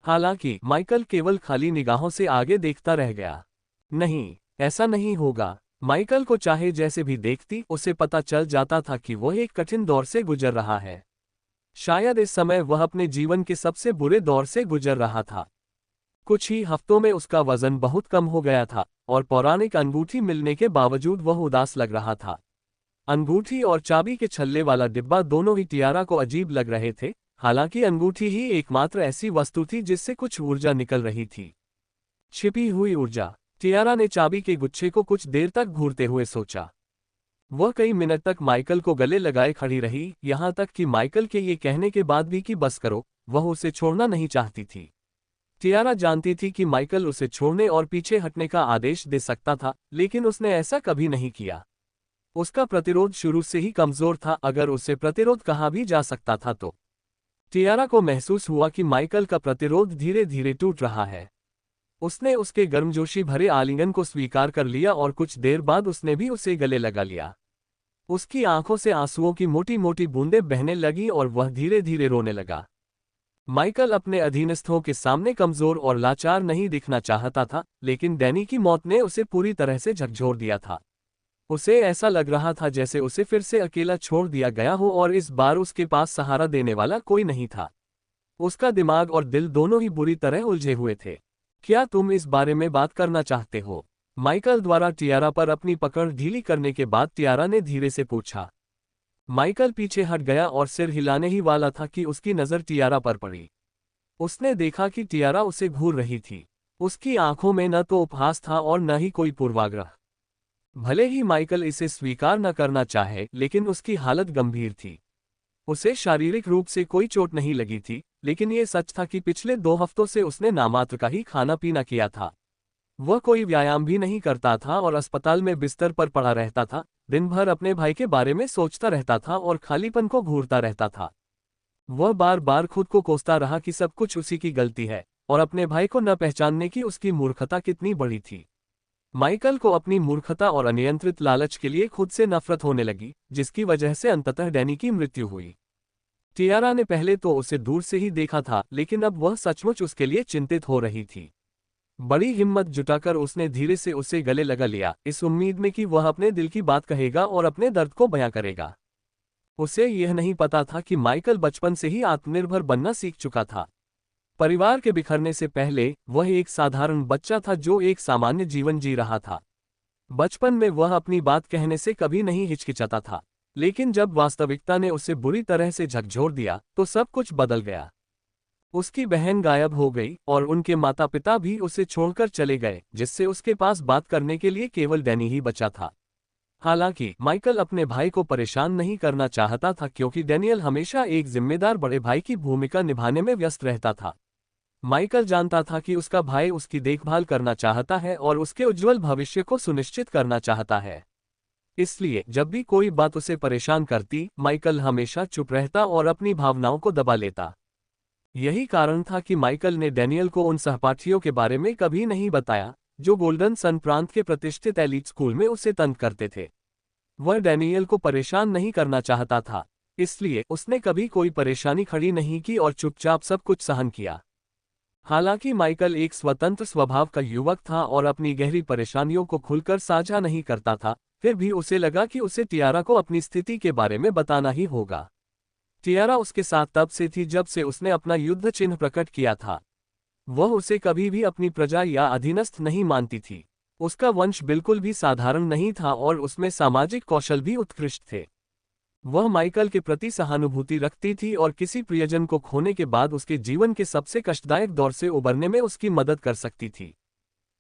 हालांकि माइकल केवल खाली निगाहों से आगे देखता रह गया। नहीं, ऐसा नहीं होगा। माइकल को चाहे जैसे भी देखती, उसे पता चल जाता था कि वह एक कठिन दौर से गुजर रहा है। शायद इस समय वह अपने जीवन के सबसे बुरे दौर से गुजर रहा था। कुछ ही हफ्तों में उसका वजन बहुत कम हो गया था और पौराणिक अंगूठी मिलने के बावजूद वह उदास लग रहा था। अंगूठी और चाबी के छल्ले वाला डिब्बा दोनों ही टियारा को अजीब लग रहे थे, हालांकि अंगूठी ही एकमात्र ऐसी वस्तु थी जिससे कुछ ऊर्जा निकल रही थी। छिपी हुई ऊर्जा। टियारा ने चाबी के गुच्छे को कुछ देर तक घूरते हुए सोचा। वह कई मिनट तक माइकल को गले लगाए खड़ी रही, यहां तक कि माइकल के ये कहने के बाद भी कि बस करो, वह उसे छोड़ना नहीं चाहती थी। टियारा जानती थी कि माइकल उसे छोड़ने और पीछे हटने का आदेश दे सकता था, लेकिन उसने ऐसा कभी नहीं किया। उसका प्रतिरोध शुरू से ही कमजोर था, अगर उसे प्रतिरोध कहा भी जा सकता था तो। टियारा को महसूस हुआ कि माइकल का प्रतिरोध धीरे धीरे टूट रहा है। उसने उसके गर्मजोशी भरे आलिंगन को स्वीकार कर लिया और कुछ देर बाद उसने भी उसे गले लगा लिया। उसकी आंखों से आंसुओं की मोटी मोटी बूंदें बहने लगी और वह धीरे धीरे रोने लगा। माइकल अपने अधीनस्थों के सामने कमजोर और लाचार नहीं दिखना चाहता था, लेकिन डैनी की मौत ने उसे पूरी तरह से झकझोर दिया था। उसे ऐसा लग रहा था जैसे उसे फिर से अकेला छोड़ दिया गया हो और इस बार उसके पास सहारा देने वाला कोई नहीं था। उसका दिमाग और दिल दोनों ही बुरी तरह उलझे हुए थे। क्या तुम इस बारे में बात करना चाहते हो? माइकल द्वारा टियारा पर अपनी पकड़ ढीली करने के बाद टियारा ने धीरे से पूछा। माइकल पीछे हट गया और सिर हिलाने ही वाला था कि उसकी नज़र टियारा पर पड़ी। उसने देखा कि टियारा उसे घूर रही थी। उसकी आंखों में न तो उपहास था और न ही कोई पूर्वाग्रह। भले ही माइकल इसे स्वीकार न करना चाहे, लेकिन उसकी हालत गंभीर थी। उसे शारीरिक रूप से कोई चोट नहीं लगी थी, लेकिन ये सच था कि पिछले 2 हफ्तों से उसने नामात्र का ही खाना पीना किया था। वह कोई व्यायाम भी नहीं करता था और अस्पताल में बिस्तर पर पड़ा रहता था, दिन भर अपने भाई के बारे में सोचता रहता था और खालीपन को घूरता रहता था। वह बार बार खुद को कोसता रहा कि सब कुछ उसी की गलती है और अपने भाई को न पहचानने की उसकी मूर्खता कितनी बड़ी थी। माइकल को अपनी मूर्खता और अनियंत्रित लालच के लिए खुद से नफरत होने लगी, जिसकी वजह से अंततः डैनी की मृत्यु हुई। टियारा ने पहले तो उसे दूर से ही देखा था, लेकिन अब वह सचमुच उसके लिए चिंतित हो रही थी। बड़ी हिम्मत जुटाकर उसने धीरे से उसे गले लगा लिया, इस उम्मीद में कि वह अपने दिल की बात कहेगा और अपने दर्द को बयां करेगा। उसे यह नहीं पता था कि माइकल बचपन से ही आत्मनिर्भर बनना सीख चुका था। परिवार के बिखरने से पहले वह एक साधारण बच्चा था जो एक सामान्य जीवन जी रहा था। बचपन में वह अपनी बात कहने से कभी नहीं हिचकिचाता था, लेकिन जब वास्तविकता ने उसे बुरी तरह से झकझोर दिया तो सब कुछ बदल गया। उसकी बहन गायब हो गई और उनके माता पिता भी उसे छोड़कर चले गए, जिससे उसके पास बात करने के लिए केवल डैनी ही बचा था। हालांकि माइकल अपने भाई को परेशान नहीं करना चाहता था, क्योंकि डैनियल हमेशा एक जिम्मेदार बड़े भाई की भूमिका निभाने में व्यस्त रहता था। माइकल जानता था कि उसका भाई उसकी देखभाल करना चाहता है और उसके उज्जवल भविष्य को सुनिश्चित करना चाहता है। इसलिए जब भी कोई बात उसे परेशान करती, माइकल हमेशा चुप रहता और अपनी भावनाओं को दबा लेता। यही कारण था कि माइकल ने डैनियल को उन सहपाठियों के बारे में कभी नहीं बताया जो गोल्डन सन प्रांत के प्रतिष्ठित एलीट स्कूल में उसे तंग करते थे। वह डैनियल को परेशान नहीं करना चाहता था, इसलिए उसने कभी कोई परेशानी खड़ी नहीं की और चुपचाप सब कुछ सहन किया। हालांकि माइकल एक स्वतंत्र स्वभाव का युवक था और अपनी गहरी परेशानियों को खुलकर साझा नहीं करता था, फिर भी उसे लगा कि उसे टियारा को अपनी स्थिति के बारे में बताना ही होगा। टियारा उसके साथ तब से थी जब से उसने अपना युद्ध चिन्ह प्रकट किया था। वह उसे कभी भी अपनी प्रजा या अधीनस्थ नहीं मानती थी। उसका वंश बिल्कुल भी साधारण नहीं था और उसमें सामाजिक कौशल भी उत्कृष्ट थे। वह माइकल के प्रति सहानुभूति रखती थी और किसी प्रियजन को खोने के बाद उसके जीवन के सबसे कष्टदायक दौर से उबरने में उसकी मदद कर सकती थी।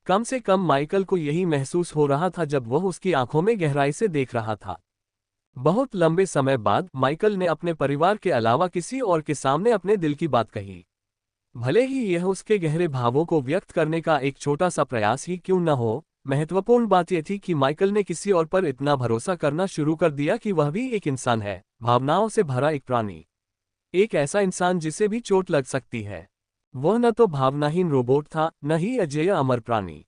कम से कम माइकल को यही महसूस हो रहा था जब वह उसकी आंखों में गहराई से देख रहा था। बहुत लंबे समय बाद माइकल ने अपने परिवार के अलावा किसी और के सामने अपने दिल की बात कही। भले ही यह उसके गहरे भावों को व्यक्त करने का एक छोटा सा प्रयास ही क्यों न हो, महत्वपूर्ण बात यह थी कि माइकल ने किसी और पर इतना भरोसा करना शुरू कर दिया कि वह भी एक इंसान है, भावनाओं से भरा एक प्राणी। एक ऐसा इंसान जिसे भी चोट लग सकती है। वह न तो भावनाहीन रोबोट था, न ही अजेय अमर प्राणी।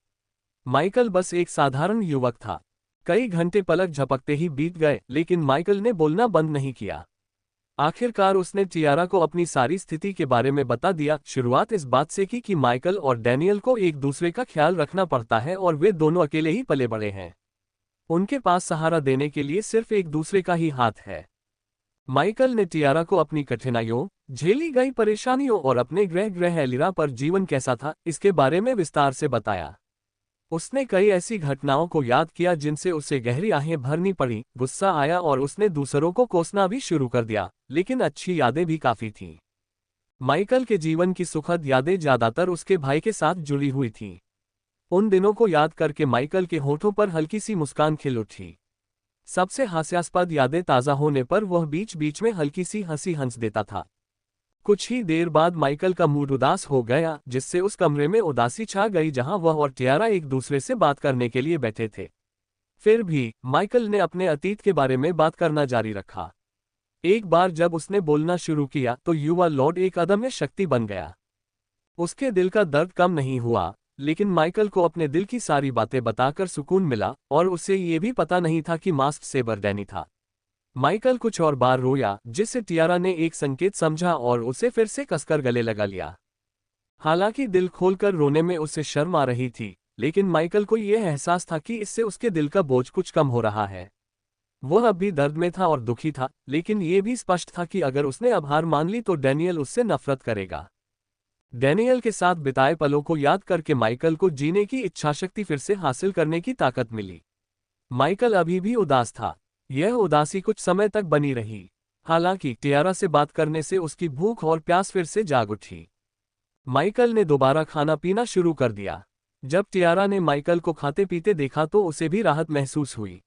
माइकल बस एक साधारण युवक था। कई घंटे पलक झपकते ही बीत गए, लेकिन माइकल ने बोलना बंद नहीं किया। आखिरकार उसने टियारा को अपनी सारी स्थिति के बारे में बता दिया। शुरुआत इस बात से की कि माइकल और डैनियल को एक दूसरे का ख्याल रखना पड़ता है और वे दोनों अकेले ही पले बड़े हैं। उनके पास सहारा देने के लिए सिर्फ एक दूसरे का ही हाथ है। माइकल ने टियारा को अपनी कठिनाइयों, झेली गई परेशानियों और अपने गृह एलिरा पर जीवन कैसा था, इसके बारे में विस्तार से बताया। उसने कई ऐसी घटनाओं को याद किया जिनसे उसे गहरी आहें भरनी पड़ी, गुस्सा आया और उसने दूसरों को कोसना भी शुरू कर दिया, लेकिन अच्छी यादें भी काफी थीं। माइकल के जीवन की सुखद यादें ज्यादातर उसके भाई के साथ जुड़ी हुई थीं। उन दिनों को याद करके माइकल के होठों पर हल्की सी मुस्कान खिल उठी। सबसे हास्यास्पद यादें ताज़ा होने पर वह बीच बीच में हल्की सी हंसी हंस देता था। कुछ ही देर बाद माइकल का मूड उदास हो गया, जिससे उस कमरे में उदासी छा गई जहां वह और टियारा एक दूसरे से बात करने के लिए बैठे थे। फिर भी माइकल ने अपने अतीत के बारे में बात करना जारी रखा। एक बार जब उसने बोलना शुरू किया तो युवा लॉर्ड एक अदम्य शक्ति बन गया। उसके दिल का दर्द कम नहीं हुआ, लेकिन माइकल को अपने दिल की सारी बातें बताकर सुकून मिला, और उसे ये भी पता नहीं था कि मास्क सेबर डैनी था। माइकल कुछ और बार रोया, जिससे टियारा ने एक संकेत समझा और उसे फिर से कसकर गले लगा लिया। हालांकि दिल खोलकर रोने में उसे शर्म आ रही थी, लेकिन माइकल को यह एहसास था कि इससे उसके दिल का बोझ कुछ कम हो रहा है। वह अब भी दर्द में था और दुखी था, लेकिन यह भी स्पष्ट था कि अगर उसने अब हार मान ली तो डैनियल उससे नफरत करेगा। डैनियल के साथ बिताए पलों को याद करके माइकल को जीने की इच्छाशक्ति फिर से हासिल करने की ताकत मिली। माइकल अभी भी उदास था। यह उदासी कुछ समय तक बनी रही। हालांकि टियारा से बात करने से उसकी भूख और प्यास फिर से जाग उठी। माइकल ने दोबारा खाना पीना शुरू कर दिया। जब टियारा ने माइकल को खाते पीते देखा तो उसे भी राहत महसूस हुई।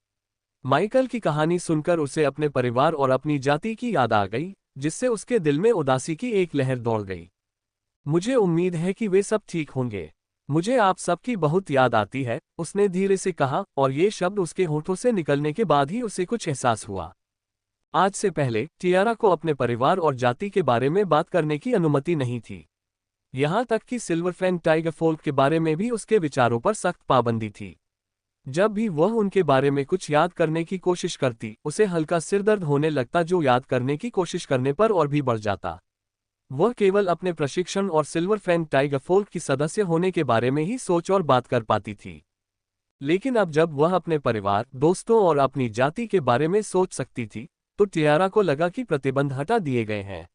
माइकल की कहानी सुनकर उसे अपने परिवार और अपनी जाति की याद आ गई, जिससे उसके दिल में उदासी की एक लहर दौड़ गई। मुझे उम्मीद है कि वे सब ठीक होंगे। मुझे आप सबकी बहुत याद आती है, उसने धीरे से कहा, और ये शब्द उसके होठों से निकलने के बाद ही उसे कुछ एहसास हुआ। आज से पहले टियारा को अपने परिवार और जाति के बारे में बात करने की अनुमति नहीं थी। यहाँ तक कि सिल्वर फैंग टाइगर फोल्क के बारे में भी उसके विचारों पर सख्त पाबंदी थी। जब भी वह उनके बारे में कुछ याद करने की कोशिश करती, उसे हल्का सिरदर्द होने लगता, जो याद करने की कोशिश करने पर और भी बढ़ जाता। वह केवल अपने प्रशिक्षण और सिल्वर फैंग टाइगर फोल्क की सदस्य होने के बारे में ही सोच और बात कर पाती थी। लेकिन अब जब वह अपने परिवार, दोस्तों और अपनी जाति के बारे में सोच सकती थी, तो टियारा को लगा कि प्रतिबंध हटा दिए गए हैं।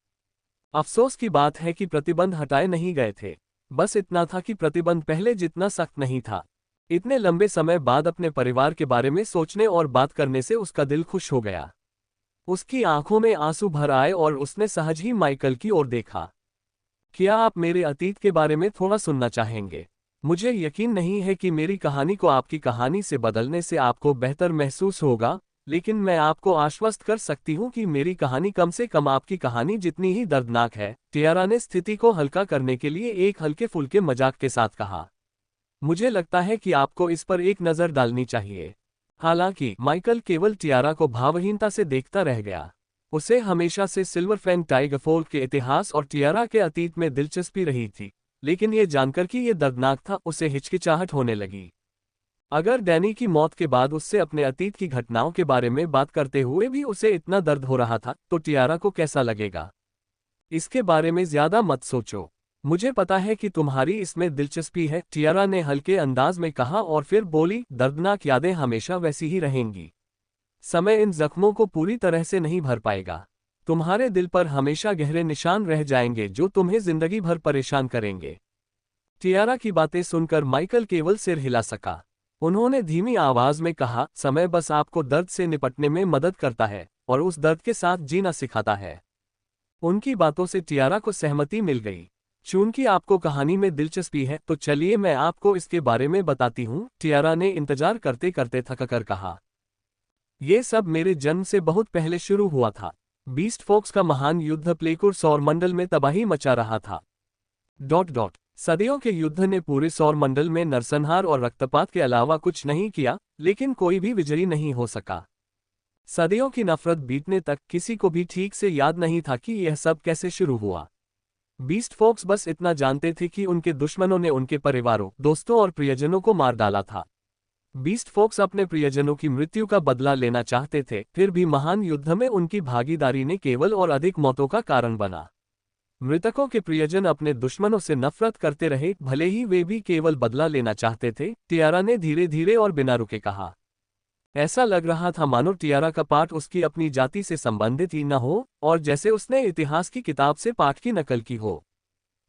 अफसोस की बात है कि प्रतिबंध हटाए नहीं गए थे। बस इतना था कि प्रतिबंध पहले जितना सख्त नहीं था। इतने लंबे समय बाद अपने परिवार के बारे में सोचने और बात करने से उसका दिल खुश हो गया। उसकी आंखों में आंसू भर आए और उसने सहज ही माइकल की ओर देखा। क्या आप मेरे अतीत के बारे में थोड़ा सुनना चाहेंगे? मुझे यकीन नहीं है कि मेरी कहानी को आपकी कहानी से बदलने से आपको बेहतर महसूस होगा, लेकिन मैं आपको आश्वस्त कर सकती हूँ कि मेरी कहानी कम से कम आपकी कहानी जितनी ही दर्दनाक है। टियारा ने स्थिति को हल्का करने के लिए एक हल्के फुल्के मजाक के साथ कहा। मुझे लगता है कि आपको इस पर एक नज़र डालनी चाहिए। हालांकि माइकल केवल टियारा को भावहीनता से देखता रह गया। उसे हमेशा से सिल्वर फैंग टाइगर फोल्क के इतिहास और टियारा के अतीत में दिलचस्पी रही थी, लेकिन ये जानकर कि ये दर्दनाक था, उसे हिचकिचाहट होने लगी। अगर डैनी की मौत के बाद उससे अपने अतीत की घटनाओं के बारे में बात करते हुए भी उसे इतना दर्द हो रहा था, तो टियारा को कैसा लगेगा? इसके बारे में ज्यादा मत सोचो। मुझे पता है कि तुम्हारी इसमें दिलचस्पी है, टियारा ने हल्के अंदाज में कहा और फिर बोली, दर्दनाक यादें हमेशा वैसी ही रहेंगी। समय इन जख्मों को पूरी तरह से नहीं भर पाएगा। तुम्हारे दिल पर हमेशा गहरे निशान रह जाएंगे जो तुम्हें जिंदगी भर परेशान करेंगे। टियारा की बातें सुनकर माइकल केवल सिर हिला सका। उन्होंने धीमी आवाज में कहा, समय बस आपको दर्द से निपटने में मदद करता है और उस दर्द के साथ जीना सिखाता है। उनकी बातों से टियारा को सहमति मिल गई। चूंकि आपको कहानी में दिलचस्पी है, तो चलिए मैं आपको इसके बारे में बताती हूँ, टियारा ने इंतजार करते करते थककर कहा। ये सब मेरे जन्म से बहुत पहले शुरू हुआ था। बीस्ट फोक्स का महान युद्ध प्लेकुर सौरमंडल में तबाही मचा रहा था। सदियों के युद्ध ने पूरे सौरमंडल में नरसंहार और रक्तपात के अलावा कुछ नहीं किया, लेकिन कोई भी विजयी नहीं हो सका। सदियों की नफरत बीतने तक किसी को भी ठीक से याद नहीं था कि यह सब कैसे शुरू हुआ। बीस्ट फोक्स बस इतना जानते थे कि उनके दुश्मनों ने उनके परिवारों, दोस्तों और प्रियजनों को मार डाला था। बीस्ट फोक्स अपने प्रियजनों की मृत्यु का बदला लेना चाहते थे, फिर भी महान युद्ध में उनकी भागीदारी ने केवल और अधिक मौतों का कारण बना। मृतकों के प्रियजन अपने दुश्मनों से नफरत करते रहे, भले ही वे भी केवल बदला लेना चाहते थे, टियारा ने धीरे धीरे और बिना रुके कहा। ऐसा लग रहा था मानो टियारा का पाठ उसकी अपनी जाति से संबंधित ही न हो, और जैसे उसने इतिहास की किताब से पाठ की नकल की हो।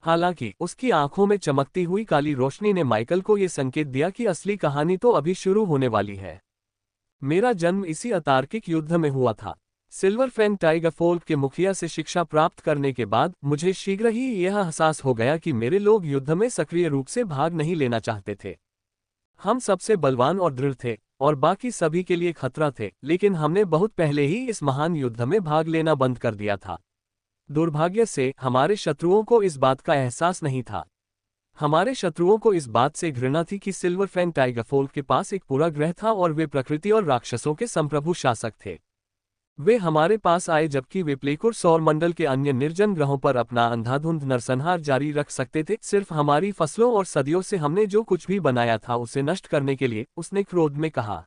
हालांकि उसकी आंखों में चमकती हुई काली रोशनी ने माइकल को ये संकेत दिया कि असली कहानी तो अभी शुरू होने वाली है। मेरा जन्म इसी अतार्किक युद्ध में हुआ था। सिल्वर फैंग टाइगर फोल्क के मुखिया से शिक्षा प्राप्त करने के बाद मुझे शीघ्र ही यह एहसास हो गया कि मेरे लोग युद्ध में सक्रिय रूप से भाग नहीं लेना चाहते थे। हम सबसे बलवान और दृढ़ थे और बाकी सभी के लिए खतरा थे, लेकिन हमने बहुत पहले ही इस महान युद्ध में भाग लेना बंद कर दिया था। दुर्भाग्य से हमारे शत्रुओं को इस बात का एहसास नहीं था। हमारे शत्रुओं को इस बात से घृणा थी कि सिल्वर फैंग टाइगर फोल्क के पास एक पूरा ग्रह था और वे प्रकृति और राक्षसों के संप्रभु शासक थे। वे हमारे पास आए जबकि वे प्लेकुर सौरमंडल के अन्य निर्जन ग्रहों पर अपना अंधाधुंध नरसंहार जारी रख सकते थे। सिर्फ हमारी फसलों और सदियों से हमने जो कुछ भी बनाया था उसे नष्ट करने के लिए, उसने क्रोध में कहा।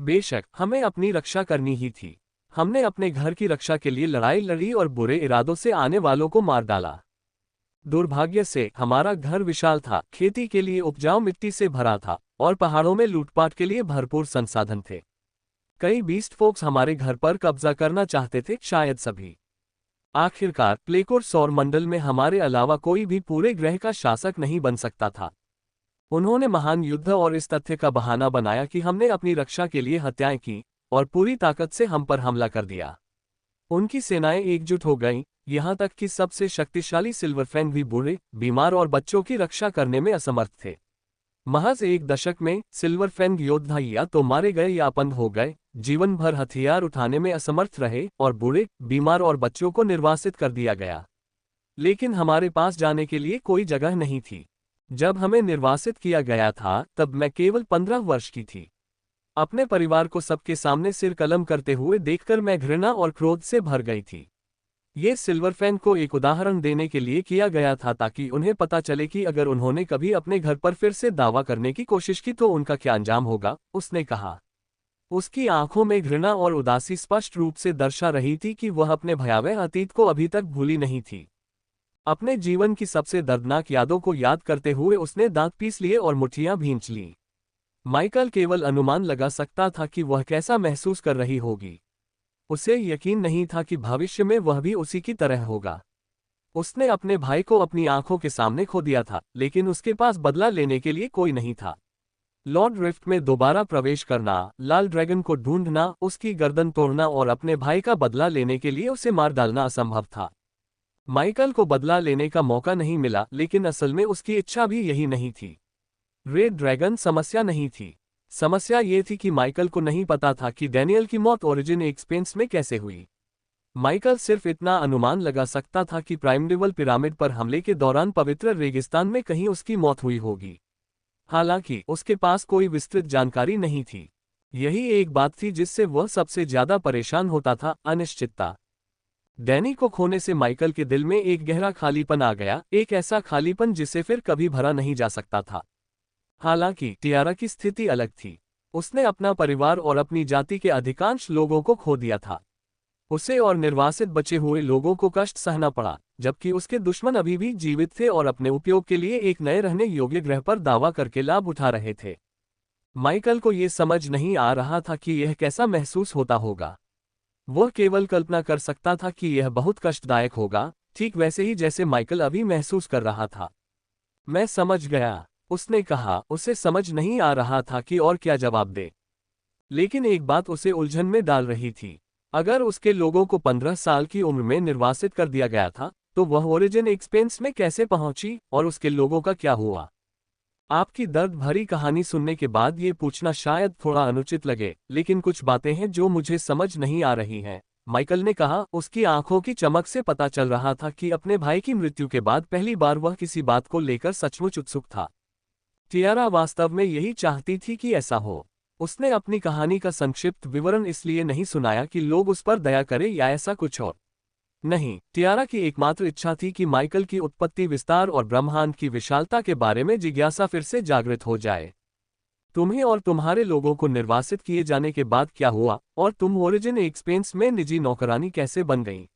बेशक हमें अपनी रक्षा करनी ही थी। हमने अपने घर की रक्षा के लिए लड़ाई लड़ी और बुरे इरादों से आने वालों को मार डाला। दुर्भाग्य से हमारा घर विशाल था, खेती के लिए उपजाऊ मिट्टी से भरा था और पहाड़ों में लूटपाट के लिए भरपूर संसाधन थे। कई बीस्ट फोक्स हमारे घर पर कब्जा करना चाहते थे, शायद सभी। आखिरकार प्लेकुर सौरमंडल में हमारे अलावा कोई भी पूरे ग्रह का शासक नहीं बन सकता था। उन्होंने महान युद्ध और इस तथ्य का बहाना बनाया कि हमने अपनी रक्षा के लिए हत्याएं की और पूरी ताकत से हम पर हमला कर दिया। उनकी सेनाएं एकजुट हो गईं, यहां तक कि सबसे शक्तिशाली सिल्वर फैंग भी बूढ़े, बीमार और बच्चों की रक्षा करने में असमर्थ थे। महज एक दशक में सिल्वर फैंग योद्धा या तो मारे गए या अपंग हो गए, जीवन भर हथियार उठाने में असमर्थ रहे और बूढ़े, बीमार और बच्चों को निर्वासित कर दिया गया। लेकिन हमारे पास जाने के लिए कोई जगह नहीं थी। जब हमें निर्वासित किया गया था तब मैं केवल 15 वर्ष की थी। अपने परिवार को सबके सामने सिर कलम करते हुए देखकर मैं घृणा और क्रोध से भर गई थी। ये सिल्वर फैंग को एक उदाहरण देने के लिए किया गया था ताकि उन्हें पता चले कि अगर उन्होंने कभी अपने घर पर फिर से दावा करने की कोशिश की तो उनका क्या अंजाम होगा, उसने कहा। उसकी आंखों में घृणा और उदासी स्पष्ट रूप से दर्शा रही थी कि वह अपने भयावह अतीत को अभी तक भूली नहीं थी। अपने जीवन की सबसे दर्दनाक यादों को याद करते हुए उसने दांत पीस लिए और मुट्ठियां भींच लीं। माइकल केवल अनुमान लगा सकता था कि वह कैसा महसूस कर रही होगी। उसे यकीन नहीं था कि भविष्य में वह भी उसी की तरह होगा। उसने अपने भाई को अपनी आंखों के सामने खो दिया था, लेकिन उसके पास बदला लेने के लिए कोई नहीं था। लॉर्ड रिफ्ट में दोबारा प्रवेश करना, लाल ड्रैगन को ढूंढना, उसकी गर्दन तोड़ना और अपने भाई का बदला लेने के लिए उसे मार डालना असंभव था। माइकल को बदला लेने का मौका नहीं मिला, लेकिन असल में उसकी इच्छा भी यही नहीं थी। रेड ड्रैगन समस्या नहीं थी। समस्या ये थी कि माइकल को नहीं पता था कि डैनियल की मौत ओरिजिन एक्सपेंस में कैसे हुई। माइकल सिर्फ इतना अनुमान लगा सकता था कि प्राइमडेवल पिरामिड पर हमले के दौरान पवित्र रेगिस्तान में कहीं उसकी मौत हुई होगी। हालांकि उसके पास कोई विस्तृत जानकारी नहीं थी। यही एक बात थी जिससे वह सबसे ज्यादा परेशान होता था, अनिश्चितता। डैनी को खोने से माइकल के दिल में एक गहरा खालीपन आ गया, एक ऐसा खालीपन जिसे फिर कभी भरा नहीं जा सकता था। हालांकि टियारा की स्थिति अलग थी। उसने अपना परिवार और अपनी जाति के अधिकांश लोगों को खो दिया था। उसे और निर्वासित बचे हुए लोगों को कष्ट सहना पड़ा, जबकि उसके दुश्मन अभी भी जीवित थे और अपने उपयोग के लिए एक नए रहने योग्य ग्रह पर दावा करके लाभ उठा रहे थे। माइकल को यह समझ नहीं आ रहा था कि यह कैसा महसूस होता होगा। वह केवल कल्पना कर सकता था कि यह बहुत कष्टदायक होगा, ठीक वैसे ही जैसे माइकल अभी महसूस कर रहा था। मैं समझ गया, उसने कहा। उसे समझ नहीं आ रहा था कि और क्या जवाब दे। लेकिन एक बात उसे उलझन में डाल रही थी। अगर उसके लोगों को 15 साल की उम्र में निर्वासित कर दिया गया था, तो वह ओरिजिन एक्सपेंस में कैसे पहुंची और उसके लोगों का क्या हुआ? आपकी दर्द भरी कहानी सुनने के बाद ये पूछना शायद थोड़ा अनुचित लगे, लेकिन कुछ बातें हैं जो मुझे समझ नहीं आ रही हैं, माइकल ने कहा। उसकी आंखों की चमक से पता चल रहा था कि अपने भाई की मृत्यु के बाद पहली बार वह किसी बात को लेकर सचमुच उत्सुक था। टियारा वास्तव में यही चाहती थी कि ऐसा हो। उसने अपनी कहानी का संक्षिप्त विवरण इसलिए नहीं सुनाया कि लोग उस पर दया करें या ऐसा कुछ और। नहीं, टियारा की एकमात्र इच्छा थी कि माइकल की उत्पत्ति, विस्तार और ब्रह्मांड की विशालता के बारे में जिज्ञासा फिर से जागृत हो जाए। तुम्हें और तुम्हारे लोगों को निर्वासित किए जाने के बाद क्या हुआ, और तुम ओरिजिन एक्सपेंस में निजी नौकरानी कैसे बन गई?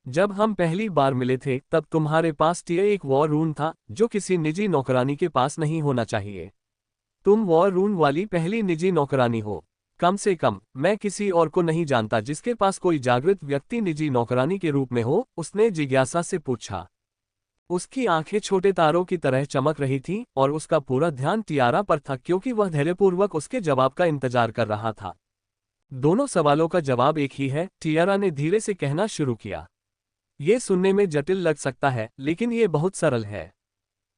जब हम पहली बार मिले थे तब तुम्हारे पास एक वॉर रून था, जो किसी निजी नौकरानी के पास नहीं होना चाहिए। तुम वॉर रून वाली पहली निजी नौकरानी हो। कम से कम मैं किसी और को नहीं जानता जिसके पास कोई जागृत व्यक्ति निजी नौकरानी के रूप में हो, उसने जिज्ञासा से पूछा। उसकी आंखें छोटे तारों की तरह चमक रही थीं और उसका पूरा ध्यान टियारा पर था क्योंकि वह धैर्यपूर्वक उसके जवाब का इंतजार कर रहा था। दोनों सवालों का जवाब एक ही है, टियारा ने धीरे से कहना शुरू किया। ये सुनने में जटिल लग सकता है, लेकिन ये बहुत सरल है।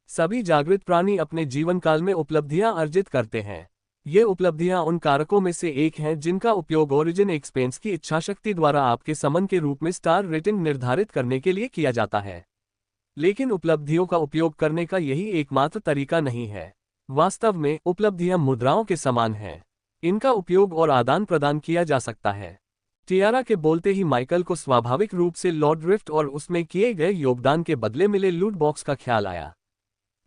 सभी जागृत प्राणी अपने जीवन काल में उपलब्धियां अर्जित करते हैं। ये उपलब्धियां उन कारकों में से एक हैं जिनका उपयोग ओरिजिन एक्सपेंस की इच्छाशक्ति द्वारा आपके समन के रूप में स्टार रेटिंग निर्धारित करने के लिए किया जाता है। लेकिन उपलब्धियों का उपयोग करने का यही एकमात्र तरीका नहीं है। वास्तव में उपलब्धियां मुद्राओं के समान हैं। इनका उपयोग और आदान प्रदान किया जा सकता है। टियारा के बोलते ही माइकल को स्वाभाविक रूप से लॉर्ड रिफ्ट और उसमें किए गए योगदान के बदले मिले लूट बॉक्स का ख्याल आया।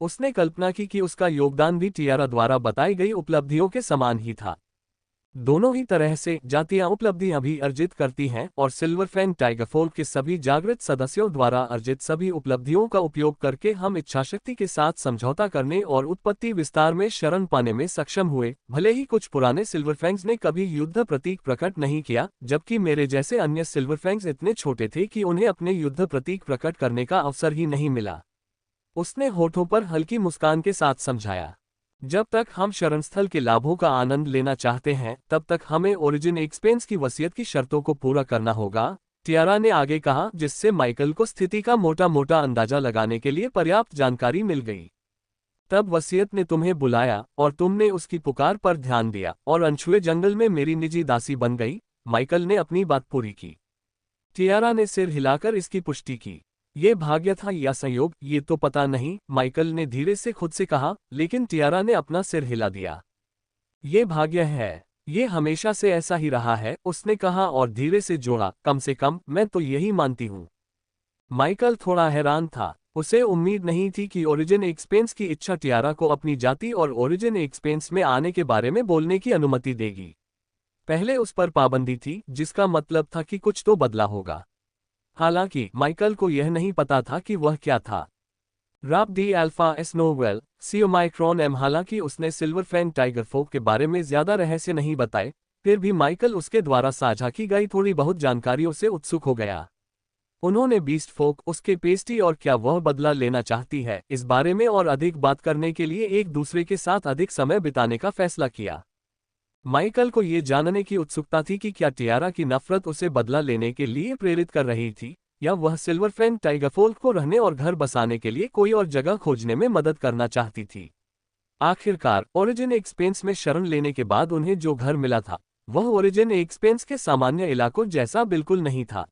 उसने कल्पना की कि उसका योगदान भी टियारा द्वारा बताई गई उपलब्धियों के समान ही था। दोनों ही तरह से जातियां उपलब्धियां भी अर्जित करती हैं और सिल्वर फैंग टाइगरफोल्क के सभी जागृत सदस्यों द्वारा अर्जित सभी उपलब्धियों का उपयोग करके हम इच्छाशक्ति के साथ समझौता करने और उत्पत्ति विस्तार में शरण पाने में सक्षम हुए। भले ही कुछ पुराने सिल्वर फैंग्स ने कभी युद्ध प्रतीक प्रकट नहीं किया, जबकि मेरे जैसे अन्य सिल्वर फैंग्स इतने छोटे थे कि उन्हें अपने युद्ध प्रतीक प्रकट करने का अवसर ही नहीं मिला। उसने होठों पर हल्की मुस्कान के साथ समझाया। जब तक हम शरणस्थल के लाभों का आनंद लेना चाहते हैं, तब तक हमें ओरिजिन एक्सपेंस की वसीयत की शर्तों को पूरा करना होगा, टियारा ने आगे कहा, जिससे माइकल को स्थिति का मोटा मोटा अंदाजा लगाने के लिए पर्याप्त जानकारी मिल गई। तब वसीयत ने तुम्हें बुलाया और तुमने उसकी पुकार पर ध्यान दिया और अनछुए जंगल में मेरी निजी दासी बन गई। माइकल ने अपनी बात पूरी की। टियारा ने सिर हिलाकर इसकी पुष्टि की। ये भाग्य था या संयोग, ये तो पता नहीं, माइकल ने धीरे से खुद से कहा, लेकिन टियारा ने अपना सिर हिला दिया। ये भाग्य है, ये हमेशा से ऐसा ही रहा है, उसने कहा और धीरे से जोड़ा, कम से कम मैं तो यही मानती हूँ। माइकल थोड़ा हैरान था। उसे उम्मीद नहीं थी कि ओरिजिन एक्सपेंस की इच्छा टियारा को अपनी जाति और ओरिजिन एक्सपेंस में आने के बारे में बोलने की अनुमति देगी। पहले उस पर पाबंदी थी, जिसका मतलब था कि कुछ तो बदला होगा। हालांकि माइकल को यह नहीं पता था कि वह क्या था। राब डी अल्फा एस नोवेल सीओमाइक्रोन एम। हालांकि उसने सिल्वर फैंग टाइगरफोक के बारे में ज्यादा रहस्य नहीं बताए, फिर भी माइकल उसके द्वारा साझा की गई थोड़ी बहुत जानकारियों से उत्सुक हो गया। उन्होंने बीस्ट फोक, उसके पेस्टी और क्या वह बदला लेना चाहती है, इस बारे में और अधिक बात करने के लिए एक दूसरे के साथ अधिक समय बिताने का फैसला किया। माइकल को ये जानने की उत्सुकता थी कि क्या टियारा की नफरत उसे बदला लेने के लिए प्रेरित कर रही थी, या वह सिल्वर फैंग टाइगरफोल्क को रहने और घर बसाने के लिए कोई और जगह खोजने में मदद करना चाहती थी। आखिरकार ओरिजिन एक्सपेंस में शरण लेने के बाद उन्हें जो घर मिला था, वह ओरिजिन एक्सपेंस के सामान्य इलाकों जैसा बिल्कुल नहीं था।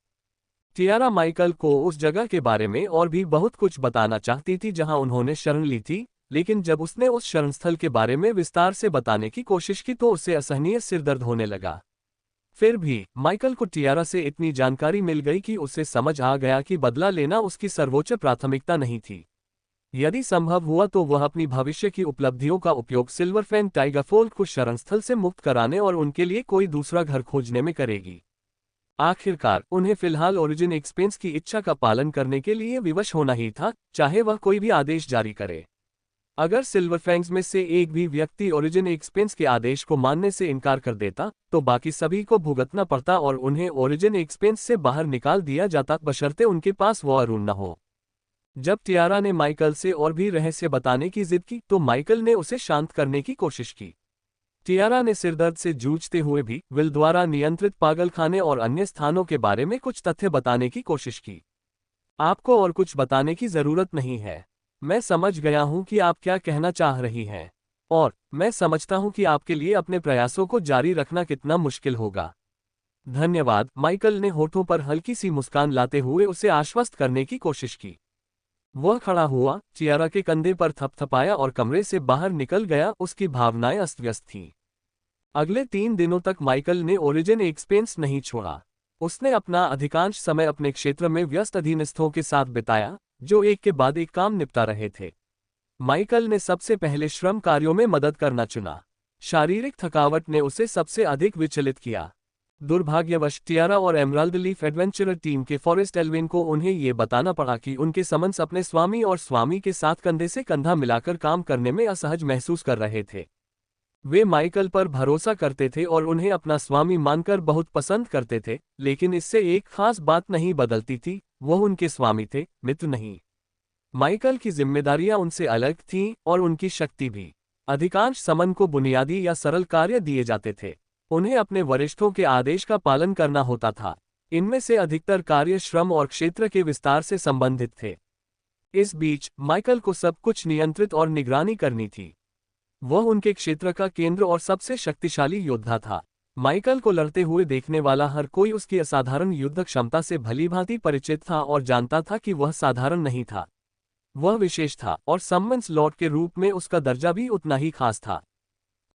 टियारा माइकल को उस जगह के बारे में और भी बहुत कुछ बताना चाहती थी जहां उन्होंने शरण ली थी, लेकिन जब उसने उस शरणस्थल के बारे में विस्तार से बताने की कोशिश की तो उसे असहनीय सिरदर्द होने लगा। फिर भी माइकल को टियारा से इतनी जानकारी मिल गई कि उसे समझ आ गया कि बदला लेना उसकी सर्वोच्च प्राथमिकता नहीं थी। यदि संभव हुआ तो वह अपनी भविष्य की उपलब्धियों का उपयोग सिल्वर फैंग टाइगरफोल्क को शरणस्थल से मुक्त कराने और उनके लिए कोई दूसरा घर खोजने में करेगी। आखिरकार उन्हें फिलहाल ओरिजिन एक्सपेंस की इच्छा का पालन करने के लिए विवश होना ही था, चाहे वह कोई भी आदेश जारी करे। अगर सिल्वर फैंग्स में से एक भी व्यक्ति ओरिजिन एक्सपेंस के आदेश को मानने से इनकार कर देता, तो बाकी सभी को भुगतना पड़ता और उन्हें ओरिजिन एक्सपेंस से बाहर निकाल दिया जाता, बशर्ते उनके पास वो अरुण न हो। जब टियारा ने माइकल से और भी रहस्य बताने की जिद की, तो माइकल ने उसे शांत करने की कोशिश की। टियारा ने सिरदर्द से जूझते हुए भी विल द्वारा नियंत्रित पागलखाने और अन्य स्थानों के बारे में कुछ तथ्य बताने की कोशिश की। आपको और कुछ बताने की जरूरत नहीं है। मैं समझ गया हूं कि आप क्या कहना चाह रही हैं, और मैं समझता हूं कि आपके लिए अपने प्रयासों को जारी रखना कितना मुश्किल होगा। धन्यवाद। माइकल ने होठों पर हल्की सी मुस्कान लाते हुए उसे आश्वस्त करने की कोशिश की। वह खड़ा हुआ, टियारा के कंधे पर थपथपाया और कमरे से बाहर निकल गया। उसकी भावनाएं अस्त व्यस्त थीं। अगले 3 दिनों तक माइकल ने ओरिजिन एक्सपेंस नहीं छोड़ा। उसने अपना अधिकांश समय अपने क्षेत्र में व्यस्त अधीनस्थों के साथ बिताया, जो एक के बाद एक काम निपटा रहे थे। माइकल ने सबसे पहले श्रम कार्यों में मदद करना चुना। शारीरिक थकावट ने उसे सबसे अधिक विचलित किया। दुर्भाग्यवश टियारा और एमराल्ड लीफ एडवेंचरर टीम के फॉरेस्ट एल्विन को उन्हें ये बताना पड़ा कि उनके समन्स अपने स्वामी और स्वामी के साथ कंधे से कंधा मिलाकर काम करने में असहज महसूस कर रहे थे। वे माइकल पर भरोसा करते थे और उन्हें अपना स्वामी मानकर बहुत पसंद करते थे, लेकिन इससे एक खास बात नहीं बदलती थी, वह उनके स्वामी थे, मित्र नहीं। माइकल की जिम्मेदारियां उनसे अलग थीं और उनकी शक्ति भी। अधिकांश समन को बुनियादी या सरल कार्य दिए जाते थे। उन्हें अपने वरिष्ठों के आदेश का पालन करना होता था। इनमें से अधिकतर कार्य श्रम और क्षेत्र के विस्तार से संबंधित थे। इस बीच माइकल को सब कुछ नियंत्रित और निगरानी करनी थी। वह उनके क्षेत्र का केंद्र और सबसे शक्तिशाली योद्धा था। माइकल को लड़ते हुए देखने वाला हर कोई उसकी असाधारण युद्ध क्षमता से भलीभांति परिचित था और जानता था कि वह साधारण नहीं था। वह विशेष था और सम्मन्स लॉर्ड के रूप में उसका दर्जा भी उतना ही खास था।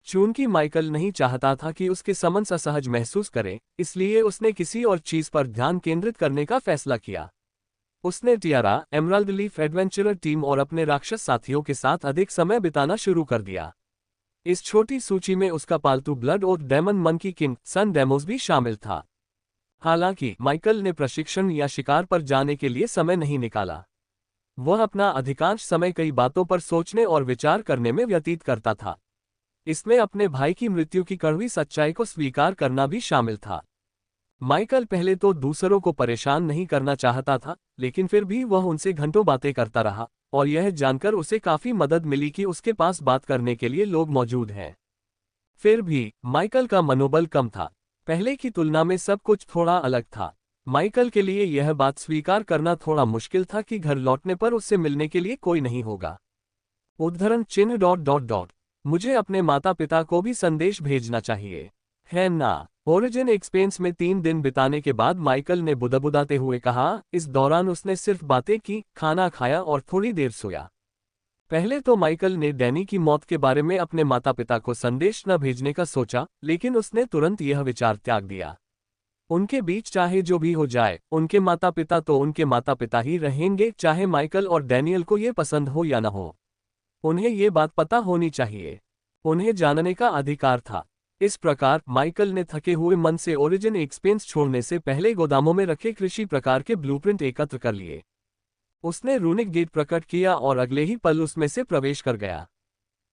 चूंकि माइकल नहीं चाहता था कि उसके समन्स असहज महसूस करें, इसलिए उसने किसी और चीज पर ध्यान केंद्रित करने का फैसला किया। उसने Tiara, emerald leaf adventurer team और अपने राक्षस साथियों के साथ अधिक समय बिताना शुरू कर दिया। इस छोटी सूची में उसका पालतू ब्लड और डेमन मंकी किंग सन डेमोस भी शामिल था। हालांकि माइकल ने प्रशिक्षण या शिकार पर जाने के लिए समय नहीं निकाला। वह अपना अधिकांश समय कई बातों पर सोचने और विचार करने में व्यतीत करता था। इसमें अपने भाई की मृत्यु की कड़वी सच्चाई को स्वीकार करना भी शामिल था। माइकल पहले तो दूसरों को परेशान नहीं करना चाहता था, लेकिन फिर भी वह उनसे घंटों बातें करता रहा और यह जानकर उसे काफी मदद मिली कि उसके पास बात करने के लिए लोग मौजूद हैं। फिर भी माइकल का मनोबल कम था। पहले की तुलना में सब कुछ थोड़ा अलग था। माइकल के लिए यह बात स्वीकार करना थोड़ा मुश्किल था कि घर लौटने पर उससे मिलने के लिए कोई नहीं होगा। उद्धरण चिन्ह ... मुझे अपने माता पिता को भी संदेश भेजना चाहिए, है ना? ओरिजिन एक्सपेंस में 3 दिन बिताने के बाद माइकल ने बुदबुदाते हुए कहा। इस दौरान उसने सिर्फ बातें की, खाना खाया और थोड़ी देर सोया। पहले तो माइकल ने डैनी की मौत के बारे में अपने माता पिता को संदेश न भेजने का सोचा, लेकिन उसने तुरंत यह विचार त्याग दिया। उनके बीच चाहे जो भी हो जाए, उनके माता पिता तो उनके माता पिता ही रहेंगे, चाहे माइकल और डैनियल को ये पसंद हो या न हो। उन्हें ये बात पता होनी चाहिए। उन्हें जानने का अधिकार था। इस प्रकार माइकल ने थके हुए मन से ओरिजिन एक्सपेंस छोड़ने से पहले गोदामों में रखे कृषि प्रकार के ब्लूप्रिंट एकत्र कर लिए। उसने रूनिक गेट प्रकट किया और अगले ही पल उसमें से प्रवेश कर गया।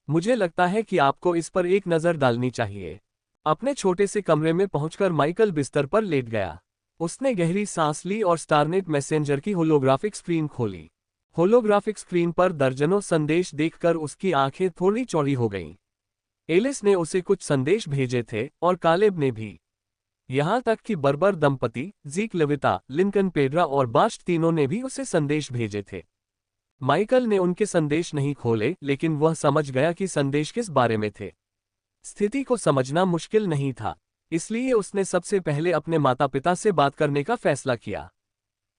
मुझे लगता है कि आपको इस पर एक नज़र डालनी चाहिए। अपने छोटे से कमरे में पहुंचकर माइकल बिस्तर पर लेट गया। उसने गहरी सांस ली और स्टारनेट मैसेंजर की होलोग्राफिक स्क्रीन खोली। होलोग्राफिक स्क्रीन पर दर्जनों संदेश देखकर उसकी आंखें थोड़ी चौड़ी हो गईं। एलिस ने उसे कुछ संदेश भेजे थे और कालेब ने भी। यहां तक कि बर्बर दंपति, जीक लेविता, लिंकन पेड्रा और बास्ट तीनों ने भी उसे संदेश भेजे थे। माइकल ने उनके संदेश नहीं खोले, लेकिन वह समझ गया कि संदेश किस बारे में थे। स्थिति को समझना मुश्किल नहीं था, इसलिए उसने सबसे पहले अपने माता पिता से बात करने का फैसला किया।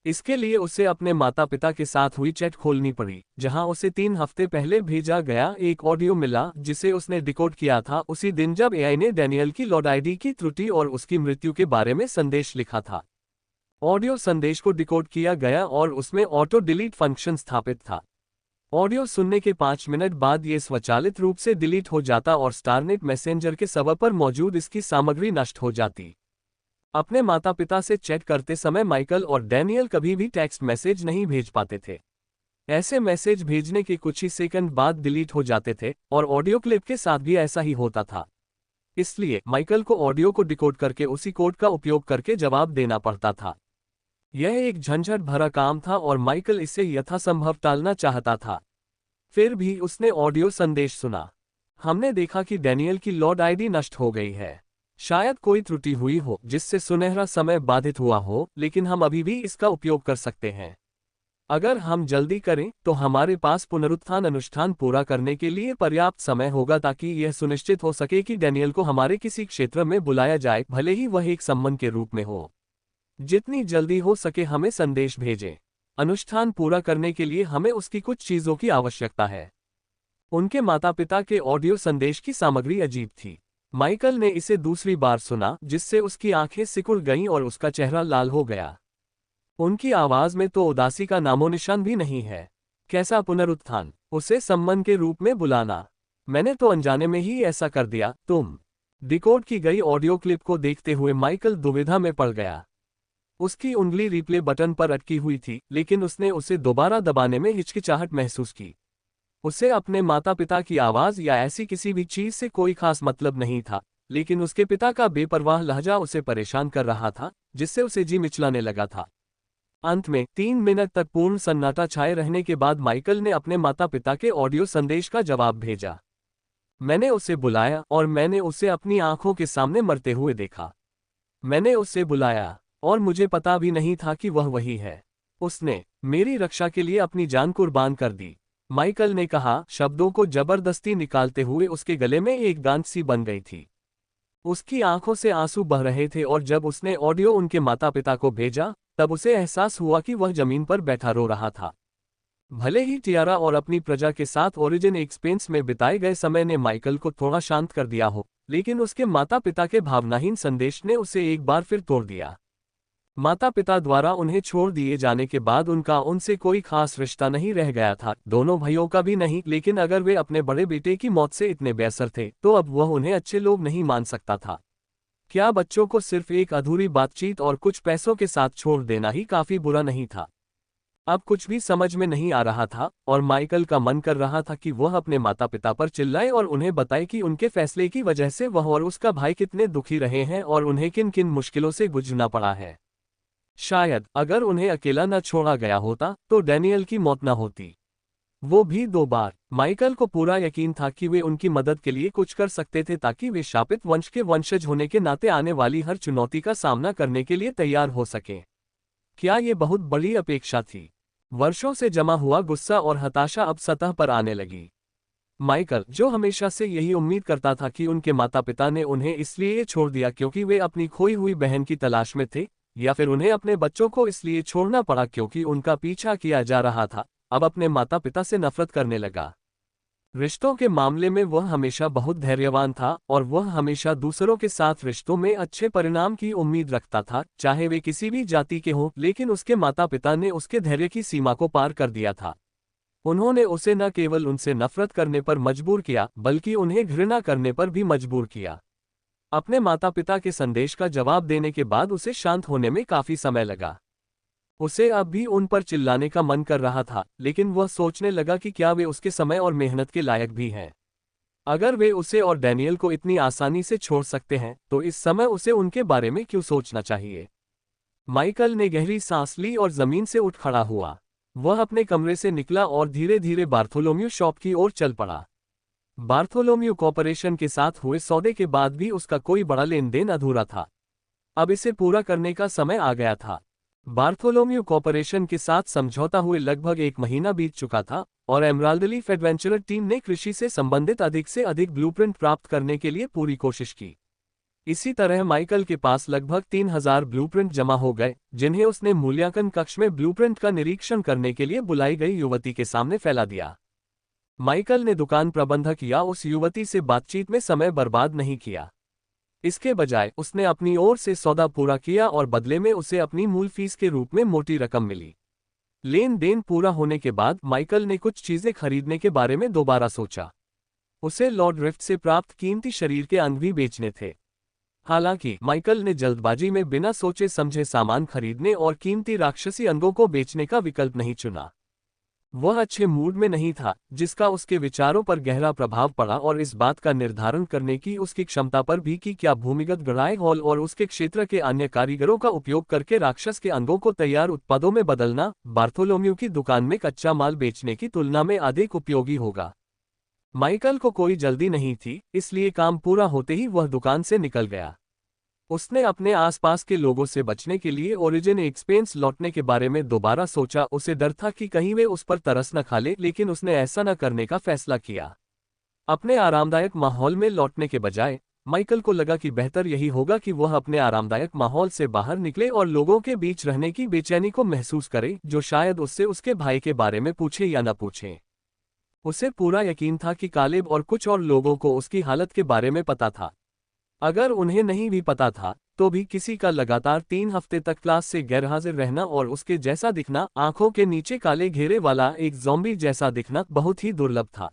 इसके लिए उसे अपने माता पिता के साथ हुई चैट खोलनी पड़ी, जहां उसे 3 हफ्ते पहले भेजा गया एक ऑडियो मिला, जिसे उसने डिकोड किया था उसी दिन जब एआई ने डैनियल की लॉर्ड आईडी की त्रुटि और उसकी मृत्यु के बारे में संदेश लिखा था। ऑडियो संदेश को डिकोड किया गया और उसमें ऑटो डिलीट फंक्शन स्थापित था। ऑडियो सुनने के 5 मिनट बाद ये स्वचालित रूप से डिलीट हो जाता और स्टारनेट मैसेंजर के सर्वर पर मौजूद इसकी सामग्री नष्ट हो जाती। अपने माता पिता से चैट करते समय माइकल और डैनियल कभी भी टेक्स्ट मैसेज नहीं भेज पाते थे। ऐसे मैसेज भेजने के कुछ ही सेकंड बाद डिलीट हो जाते थे और ऑडियो क्लिप के साथ भी ऐसा ही होता था। इसलिए माइकल को ऑडियो को डिकोड करके उसी कोड का उपयोग करके जवाब देना पड़ता था। यह एक झंझट भरा काम था और माइकल इसे यथासंभव टालना चाहता था। फिर भी उसने ऑडियो संदेश सुना। हमने देखा कि डैनियल की लॉर्ड आईडी नष्ट हो गई है। शायद कोई त्रुटि हुई हो जिससे सुनहरा समय बाधित हुआ हो, लेकिन हम अभी भी इसका उपयोग कर सकते हैं। अगर हम जल्दी करें तो हमारे पास पुनरुत्थान अनुष्ठान पूरा करने के लिए पर्याप्त समय होगा ताकि यह सुनिश्चित हो सके कि डैनियल को हमारे किसी क्षेत्र में बुलाया जाए, भले ही वह एक सम्मन के रूप में हो। जितनी जल्दी हो सके हमें संदेश भेजें। अनुष्ठान पूरा करने के लिए हमें उसकी कुछ चीजों की आवश्यकता है। उनके माता पिता के ऑडियो संदेश की सामग्री अजीब थी। माइकल ने इसे दूसरी बार सुना, जिससे उसकी आंखें सिकुड़ गईं और उसका चेहरा लाल हो गया। उनकी आवाज में तो उदासी का नामोनिशान भी नहीं है। कैसा पुनरुत्थान? उसे सम्मन के रूप में बुलाना। मैंने तो अनजाने में ही ऐसा कर दिया। तुम। डिकोड की गई ऑडियो क्लिप को देखते हुए माइकल दुविधा में पड़ गया। उसकी उंगली रिप्ले बटन पर अटकी हुई थी, लेकिन उसने उसे दोबारा दबाने में हिचकिचाहट महसूस की। उसे अपने माता पिता की आवाज या ऐसी किसी भी चीज से कोई खास मतलब नहीं था, लेकिन उसके पिता का बेपरवाह लहजा उसे परेशान कर रहा था, जिससे उसे जी मिचलाने लगा था। अंत में 3 मिनट तक पूर्ण सन्नाटा छाए रहने के बाद माइकल ने अपने माता पिता के ऑडियो संदेश का जवाब भेजा। मैंने उसे बुलाया और मैंने उसे अपनी आंखों के सामने मरते हुए देखा। मैंने उसे बुलाया और मुझे पता भी नहीं था कि वह वही है। उसने मेरी रक्षा के लिए अपनी जान कुर्बान कर दी, माइकल ने कहा, शब्दों को जबरदस्ती निकालते हुए उसके गले में एक गांठ सी बन गई थी। उसकी आंखों से आंसू बह रहे थे और जब उसने ऑडियो उनके माता पिता को भेजा तब उसे एहसास हुआ कि वह जमीन पर बैठा रो रहा था। भले ही टियारा और अपनी प्रजा के साथ ओरिजिन एक्सपेंस में बिताए गए समय ने माइकल को थोड़ा शांत कर दिया हो, लेकिन उसके माता पिता के भावनाहीन संदेश ने उसे एक बार फिर तोड़ दिया। माता पिता द्वारा उन्हें छोड़ दिए जाने के बाद उनका उनसे कोई खास रिश्ता नहीं रह गया था, दोनों भाइयों का भी नहीं, लेकिन अगर वे अपने बड़े बेटे की मौत से इतने बेअसर थे तो अब वह उन्हें अच्छे लोग नहीं मान सकता था। क्या बच्चों को सिर्फ एक अधूरी बातचीत और कुछ पैसों के साथ छोड़ देना ही काफी बुरा नहीं था? अब कुछ भी समझ में नहीं आ रहा था और माइकल का मन कर रहा था कि वह अपने माता पिता पर चिल्लाए और उन्हें बताए कि उनके फैसले की वजह से वह और उसका भाई कितने दुखी रहे हैं और उन्हें किन किन मुश्किलों से गुजरना पड़ा है। शायद अगर उन्हें अकेला न छोड़ा गया होता तो डैनियल की मौत न होती, वो भी 2 बार। माइकल को पूरा यकीन था कि वे उनकी मदद के लिए कुछ कर सकते थे ताकि वे शापित वंश के वंशज होने के नाते आने वाली हर चुनौती का सामना करने के लिए तैयार हो सकें। क्या ये बहुत बड़ी अपेक्षा थी? वर्षों से जमा हुआ गुस्सा और हताशा अब सतह पर आने लगी। माइकल, जो हमेशा से यही उम्मीद करता था कि उनके माता पिता ने उन्हें इसलिए छोड़ दिया क्योंकि वे अपनी खोई हुई बहन की तलाश में थे, या फिर उन्हें अपने बच्चों को इसलिए छोड़ना पड़ा क्योंकि उनका पीछा किया जा रहा था, अब अपने माता पिता से नफरत करने लगा। रिश्तों के मामले में वह हमेशा बहुत धैर्यवान था और वह हमेशा दूसरों के साथ रिश्तों में अच्छे परिणाम की उम्मीद रखता था, चाहे वे किसी भी जाति के हों, लेकिन उसके माता पिता ने उसके धैर्य की सीमा को पार कर दिया था। उन्होंने उसे न केवल उनसे नफरत करने पर मजबूर किया बल्कि उन्हें घृणा करने पर भी मजबूर किया। अपने माता पिता के संदेश का जवाब देने के बाद उसे शांत होने में काफी समय लगा। उसे अब भी उन पर चिल्लाने का मन कर रहा था, लेकिन वह सोचने लगा कि क्या वे उसके समय और मेहनत के लायक भी हैं। अगर वे उसे और डैनियल को इतनी आसानी से छोड़ सकते हैं तो इस समय उसे उनके बारे में क्यों सोचना चाहिए? माइकल ने गहरी सांस ली और जमीन से उठ खड़ा हुआ। वह अपने कमरे से निकला और धीरे धीरे बार्थोलोम्यू शॉप की ओर चल पड़ा। बार्थोलोम्यू कॉर्पोरेशन के साथ हुए सौदे के बाद भी उसका कोई बड़ा लेन देन अधूरा था। अब इसे पूरा करने का समय आ गया था। बार्थोलोम्यू कॉर्पोरेशन के साथ समझौता हुए लगभग 1 महीना बीत चुका था और एमराल्ड लीफ एडवेंचरर टीम ने कृषि से संबंधित अधिक से अधिक ब्लूप्रिंट प्राप्त करने के लिए पूरी कोशिश की। इसी तरह माइकल के पास लगभग 3000 ब्लूप्रिंट जमा हो गए, जिन्हें उसने मूल्यांकन कक्ष में ब्लूप्रिंट का निरीक्षण करने के लिए बुलाई गई युवती के सामने फैला दिया। माइकल ने दुकान प्रबंधक या उस युवती से बातचीत में समय बर्बाद नहीं किया। इसके बजाय उसने अपनी ओर से सौदा पूरा किया और बदले में उसे अपनी मूल फीस के रूप में मोटी रकम मिली। लेन देन पूरा होने के बाद माइकल ने कुछ चीजें खरीदने के बारे में दोबारा सोचा। उसे लॉर्ड रिफ्ट से प्राप्त कीमती शरीर के अंग भी बेचने थे। हालांकि माइकल ने जल्दबाजी में बिना सोचे समझे सामान खरीदने और कीमती राक्षसी अंगों को बेचने का विकल्प नहीं चुना। वह अच्छे मूड में नहीं था, जिसका उसके विचारों पर गहरा प्रभाव पड़ा और इस बात का निर्धारण करने की उसकी क्षमता पर भी कि क्या भूमिगत गढ़ाई हॉल और उसके क्षेत्र के अन्य कारीगरों का उपयोग करके राक्षस के अंगों को तैयार उत्पादों में बदलना बार्थोलोम्यू की दुकान में कच्चा माल बेचने की तुलना में अधिक उपयोगी होगा। माइकल को कोई जल्दी नहीं थी, इसलिए काम पूरा होते ही वह दुकान से निकल गया। उसने अपने आसपास के लोगों से बचने के लिए ओरिजिन एक्सपेंस लौटने के बारे में दोबारा सोचा। उसे डर था कि कहीं वे उस पर तरस न खा ले, लेकिन उसने ऐसा न करने का फैसला किया। अपने आरामदायक माहौल में लौटने के बजाय माइकल को लगा कि बेहतर यही होगा कि वह अपने आरामदायक माहौल से बाहर निकले और लोगों के बीच रहने की बेचैनी को महसूस करे, जो शायद उससे उसके भाई के बारे में पूछे या न पूछे। उसे पूरा यकीन था कि कालेब और कुछ और लोगों को उसकी हालत के बारे में पता था। अगर उन्हें नहीं भी पता था तो भी किसी का लगातार 3 हफ्ते तक क्लास से गैरहाजिर रहना और उसके जैसा दिखना, आंखों के नीचे काले घेरे वाला एक ज़ॉम्बी जैसा दिखना बहुत ही दुर्लभ था।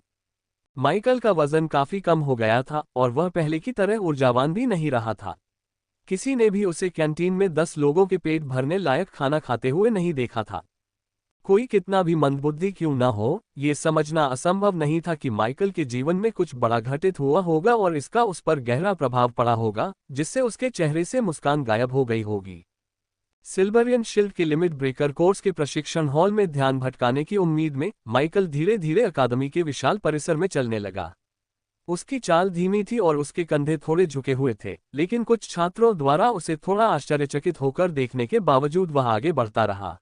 माइकल का वजन काफी कम हो गया था और वह पहले की तरह ऊर्जावान भी नहीं रहा था। किसी ने भी उसे कैंटीन में 10 लोगों के पेट भरने लायक खाना खाते हुए नहीं देखा था। कोई कितना भी मंदबुद्धि क्यों ना हो, ये समझना असंभव नहीं था कि माइकल के जीवन में कुछ बड़ा घटित हुआ होगा और इसका उस पर गहरा प्रभाव पड़ा होगा, जिससे उसके चेहरे से मुस्कान गायब हो गई होगी। सिल्वरियन शील्ड के लिमिट ब्रेकर कोर्स के प्रशिक्षण हॉल में ध्यान भटकाने की उम्मीद में माइकल धीरे धीरे अकादमी के विशाल परिसर में चलने लगा। उसकी चाल धीमी थी और उसके कंधे थोड़े झुके हुए थे, लेकिन कुछ छात्रों द्वारा उसे थोड़ा आश्चर्यचकित होकर देखने के बावजूद वह आगे बढ़ता रहा।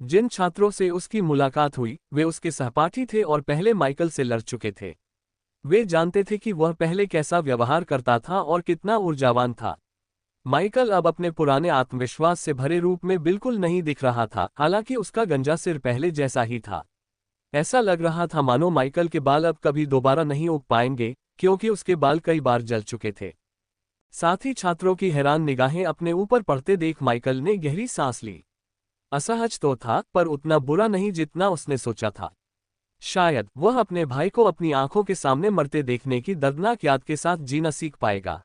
जिन छात्रों से उसकी मुलाकात हुई वे उसके सहपाठी थे और पहले माइकल से लड़ चुके थे। वे जानते थे कि वह पहले कैसा व्यवहार करता था और कितना ऊर्जावान था। माइकल अब अपने पुराने आत्मविश्वास से भरे रूप में बिल्कुल नहीं दिख रहा था, हालांकि उसका गंजा सिर पहले जैसा ही था। ऐसा लग रहा था मानो माइकल के बाल अब कभी दोबारा नहीं उग पाएंगे, क्योंकि उसके बाल कई बार जल चुके थे। साथ ही छात्रों की हैरान निगाहें अपने ऊपर पड़ते देख माइकल ने गहरी सांस ली। असहज तो था, पर उतना बुरा नहीं जितना उसने सोचा था। शायद वह अपने भाई को अपनी आंखों के सामने मरते देखने की दर्दनाक याद के साथ जीना सीख पाएगा।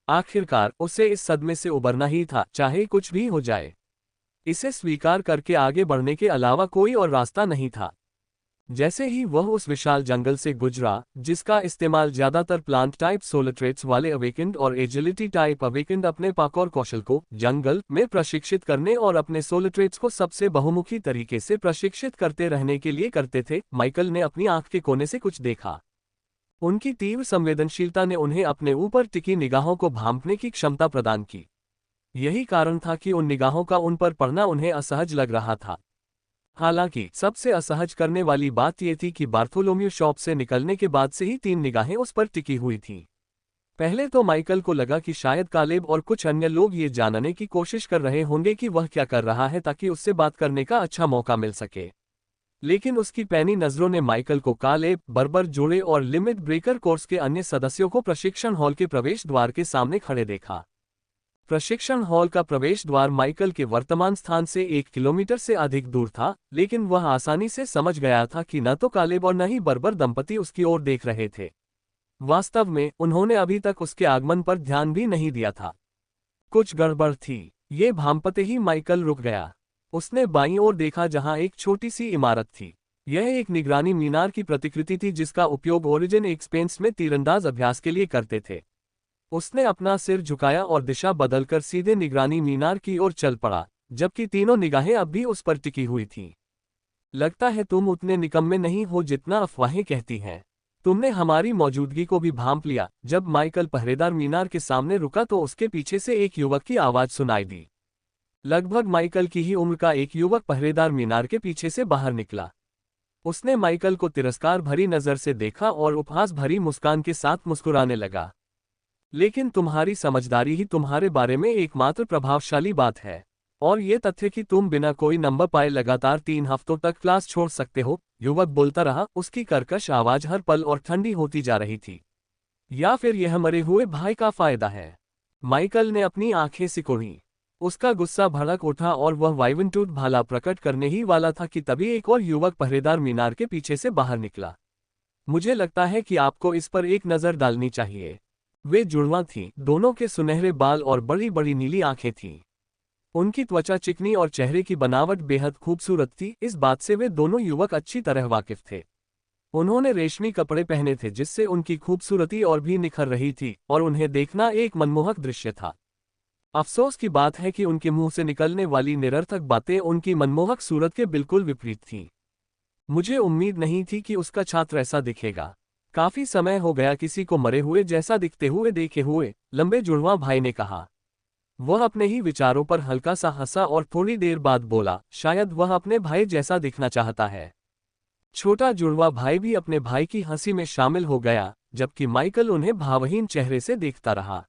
आखिरकार उसे इस सदमे से उबरना ही था, चाहे कुछ भी हो जाए। इसे स्वीकार करके आगे बढ़ने के अलावा कोई और रास्ता नहीं था। जैसे ही वह उस विशाल जंगल से गुजरा, जिसका इस्तेमाल ज्यादातर प्लांट टाइप सोलर ट्रेट्स वाले अवेकेंड और एजिलिटी टाइप अवेकेंड अपने पार्कोर कौशल को जंगल में प्रशिक्षित करने और अपने सोलर ट्रेट्स को सबसे बहुमुखी तरीके से प्रशिक्षित करते रहने के लिए करते थे, माइकल ने अपनी आंख के कोने से कुछ देखा। उनकी तीव्र संवेदनशीलता ने उन्हें अपने ऊपर टिकी निगाहों को भांपने की क्षमता प्रदान की। यही कारण था कि उन निगाहों का उन पर पड़ना उन्हें असहज लग रहा था। हालांकि सबसे असहज करने वाली बात यह थी कि बार्थोलोम्यू शॉप से निकलने के बाद से ही 3 निगाहें उस पर टिकी हुई थीं। पहले तो माइकल को लगा कि शायद कालेब और कुछ अन्य लोग ये जानने की कोशिश कर रहे होंगे कि वह क्या कर रहा है ताकि उससे बात करने का अच्छा मौका मिल सके। लेकिन उसकी पैनी नजरों ने माइकल को कालेब, बर्बर जोड़े और लिमिट ब्रेकर कोर्स के अन्य सदस्यों को प्रशिक्षण हॉल के प्रवेश द्वार के सामने खड़े देखा। प्रशिक्षण हॉल का प्रवेश द्वार माइकल के वर्तमान स्थान से 1 किलोमीटर से अधिक दूर था, लेकिन वह आसानी से समझ गया था कि न तो कालेब और न ही बर्बर दंपति उसकी ओर देख रहे थे। वास्तव में उन्होंने अभी तक उसके आगमन पर ध्यान भी नहीं दिया था। कुछ गड़बड़ थी, ये भांपते ही माइकल रुक गया। उसने बाईं ओर देखा जहां एक छोटी सी इमारत थी। यह एक निगरानी मीनार की प्रतिकृति थी जिसका उपयोग ओरिजिन एक्सपेंस में तीरंदाज अभ्यास के लिए करते थे। उसने अपना सिर झुकाया और दिशा बदलकर सीधे निगरानी मीनार की ओर चल पड़ा, जबकि तीनों निगाहें अब भी उस पर टिकी हुई थीं। लगता है तुम उतने निकम्मे नहीं हो जितना अफवाहें कहती हैं। तुमने हमारी मौजूदगी को भी भांप लिया। जब माइकल पहरेदार मीनार के सामने रुका तो उसके पीछे से एक युवक की आवाज सुनाई दी। लगभग माइकल की ही उम्र का एक युवक पहरेदार मीनार के पीछे से बाहर निकला। उसने माइकल को तिरस्कार भरी नजर से देखा और उपहास भरी मुस्कान के साथ मुस्कुराने लगा। लेकिन तुम्हारी समझदारी ही तुम्हारे बारे में एकमात्र प्रभावशाली बात है, और ये तथ्य कि तुम बिना कोई नंबर पाए लगातार 3 हफ्तों तक क्लास छोड़ सकते हो। युवक बोलता रहा, उसकी कर्कश आवाज हर पल और ठंडी होती जा रही थी। या फिर यह मरे हुए भाई का फायदा है? माइकल ने अपनी आंखें सिकुड़ी। उसका गुस्सा भड़क उठा और वह वाइवंटूट भाला प्रकट करने ही वाला था कि तभी एक और युवक पहरेदार मीनार के पीछे से बाहर निकला। मुझे लगता है कि आपको इस पर एक नजर डालनी चाहिए। वे जुड़वां थीं, दोनों के सुनहरे बाल और बड़ी बड़ी नीली आंखें थीं। उनकी त्वचा चिकनी और चेहरे की बनावट बेहद खूबसूरत थी। इस बात से वे दोनों युवक अच्छी तरह वाकिफ थे। उन्होंने रेशमी कपड़े पहने थे जिससे उनकी खूबसूरती और भी निखर रही थी, और उन्हें देखना एक मनमोहक दृश्य था। अफसोस की बात है कि उनके मुंह से निकलने वाली निरर्थक बातें उनकी मनमोहक सूरत के बिल्कुल विपरीत थीं। मुझे उम्मीद नहीं थी कि उसका छात्र ऐसा दिखेगा। काफी समय हो गया किसी को मरे हुए जैसा दिखते हुए देखे हुए, लंबे जुड़वां भाई ने कहा। वह अपने ही विचारों पर हल्का सा हंसा और थोड़ी देर बाद बोला, शायद वह अपने भाई जैसा दिखना चाहता है। छोटा जुड़वा भाई भी अपने भाई की हंसी में शामिल हो गया, जबकि माइकल उन्हें भावहीन चेहरे से देखता रहा।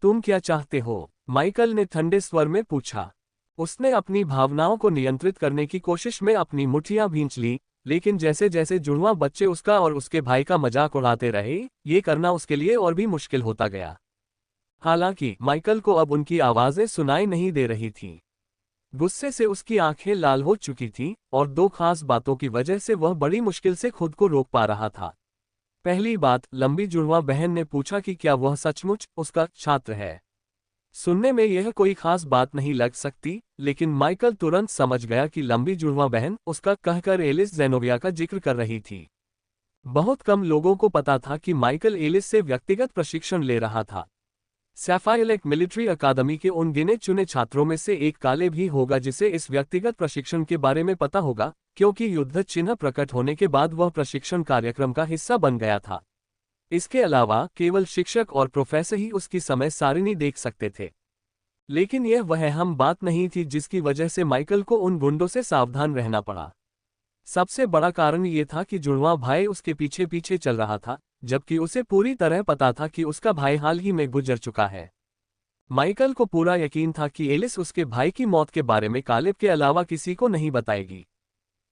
तुम क्या चाहते हो? माइकल ने ठंडे स्वर में पूछा। उसने अपनी भावनाओं को नियंत्रित करने की कोशिश में अपनी मुट्ठियां भींच ली, लेकिन जैसे जैसे जुड़वां बच्चे उसका और उसके भाई का मजाक उड़ाते रहे, ये करना उसके लिए और भी मुश्किल होता गया। हालांकि माइकल को अब उनकी आवाजें सुनाई नहीं दे रही थीं। गुस्से से उसकी आंखें लाल हो चुकी थीं, और 2 खास बातों की वजह से वह बड़ी मुश्किल से खुद को रोक पा रहा था। पहली बात, लंबी जुड़वां बहन ने पूछा कि क्या वह सचमुच उसका छात्र है। सुनने में यह कोई खास बात नहीं लग सकती, लेकिन माइकल तुरंत समझ गया कि लंबी जुड़वां बहन उसका कहकर एलिस जेनोविया का जिक्र कर रही थी। बहुत कम लोगों को पता था कि माइकल एलिस से व्यक्तिगत प्रशिक्षण ले रहा था। सैफाइल एक मिलिट्री अकादमी के उन गिने चुने छात्रों में से एक काले भी होगा जिसे इस व्यक्तिगत प्रशिक्षण के बारे में पता होगा, क्योंकि युद्ध चिन्ह प्रकट होने के बाद वह प्रशिक्षण कार्यक्रम का हिस्सा बन गया था। इसके अलावा केवल शिक्षक और प्रोफेसर ही उसकी समय सारिणी देख सकते थे। लेकिन यह वह अहम बात नहीं थी जिसकी वजह से माइकल को उन गुंडों से सावधान रहना पड़ा। सबसे बड़ा कारण ये था कि जुड़वां भाई उसके पीछे पीछे चल रहा था, जबकि उसे पूरी तरह पता था कि उसका भाई हाल ही में गुजर चुका है। माइकल को पूरा यकीन था कि एलिस उसके भाई की मौत के बारे में कालेब के अलावा किसी को नहीं बताएगी।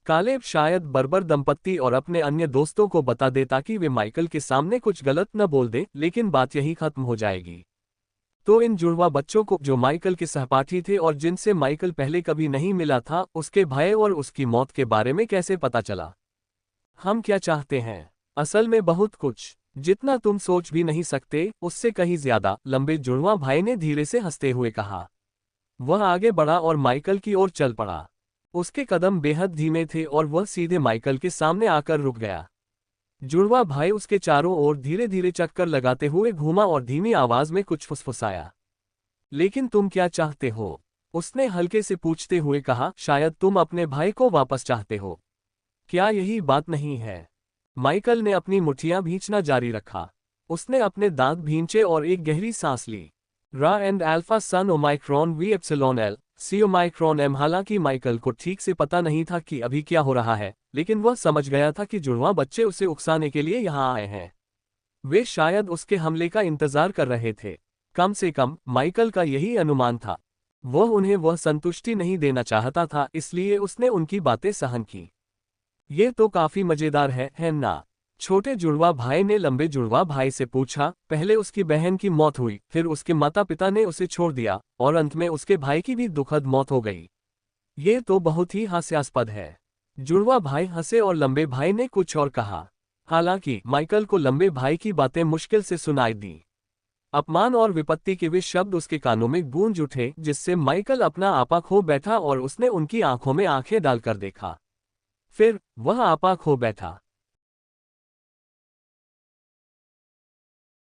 कालेब शायद बर्बर दंपत्ति और अपने अन्य दोस्तों को बता दे ताकि वे माइकल के सामने कुछ गलत न बोल दे, लेकिन बात यही खत्म हो जाएगी। तो इन जुड़वा बच्चों को, जो माइकल के सहपाठी थे और जिनसे माइकल पहले कभी नहीं मिला था, उसके भाई और उसकी मौत के बारे में कैसे पता चला? हम क्या चाहते हैं? असल में बहुत कुछ, जितना तुम सोच भी नहीं सकते, उससे कहीं ज्यादा, लंबे जुड़वा भाई ने धीरे से हंसते हुए कहा। वह आगे बढ़ा और माइकल की ओर चल पड़ा। उसके कदम बेहद धीमे थे और वह सीधे माइकल के सामने आकर रुक गया। जुड़वा भाई उसके चारों ओर धीरे धीरे चक्कर लगाते हुए घूमा और धीमी आवाज में कुछ फुसफुसाया। लेकिन तुम क्या चाहते हो? उसने हल्के से पूछते हुए कहा। शायद तुम अपने भाई को वापस चाहते हो। क्या यही बात नहीं है? माइकल ने अपनी मुट्ठियां भींचना जारी रखा। उसने अपने दांत भींचे और एक गहरी सांस ली। Ra and alpha sun omicron V epsilon L C omicron M. हालांकि माइकल को ठीक से पता नहीं था कि अभी क्या हो रहा है, लेकिन वह समझ गया था कि जुड़वां बच्चे उसे उकसाने के लिए यहाँ आए हैं। वे शायद उसके हमले का इंतजार कर रहे थे। कम से कम माइकल का यही अनुमान था। वह उन्हें वह संतुष्टि नहीं देना चाहता था, इसलिए उसने उनकी बातें सहन की। ये तो काफी मजेदार है ना? छोटे जुड़वा भाई ने लंबे जुड़वा भाई से पूछा। पहले उसकी बहन की मौत हुई, फिर उसके माता पिता ने उसे छोड़ दिया, और अंत में उसके भाई की भी दुखद मौत हो गई। ये तो बहुत ही हास्यास्पद है। जुड़वा भाई हंसे और लंबे भाई ने कुछ और कहा। हालांकि माइकल को लंबे भाई की बातें मुश्किल से सुनाई दी। अपमान और विपत्ति के वे शब्द उसके कानों में गूंज उठे, जिससे माइकल अपना आपा खो बैठा और उसने उनकी आंखों में आंखें डालकर देखा। फिर वह आपा खो बैठा।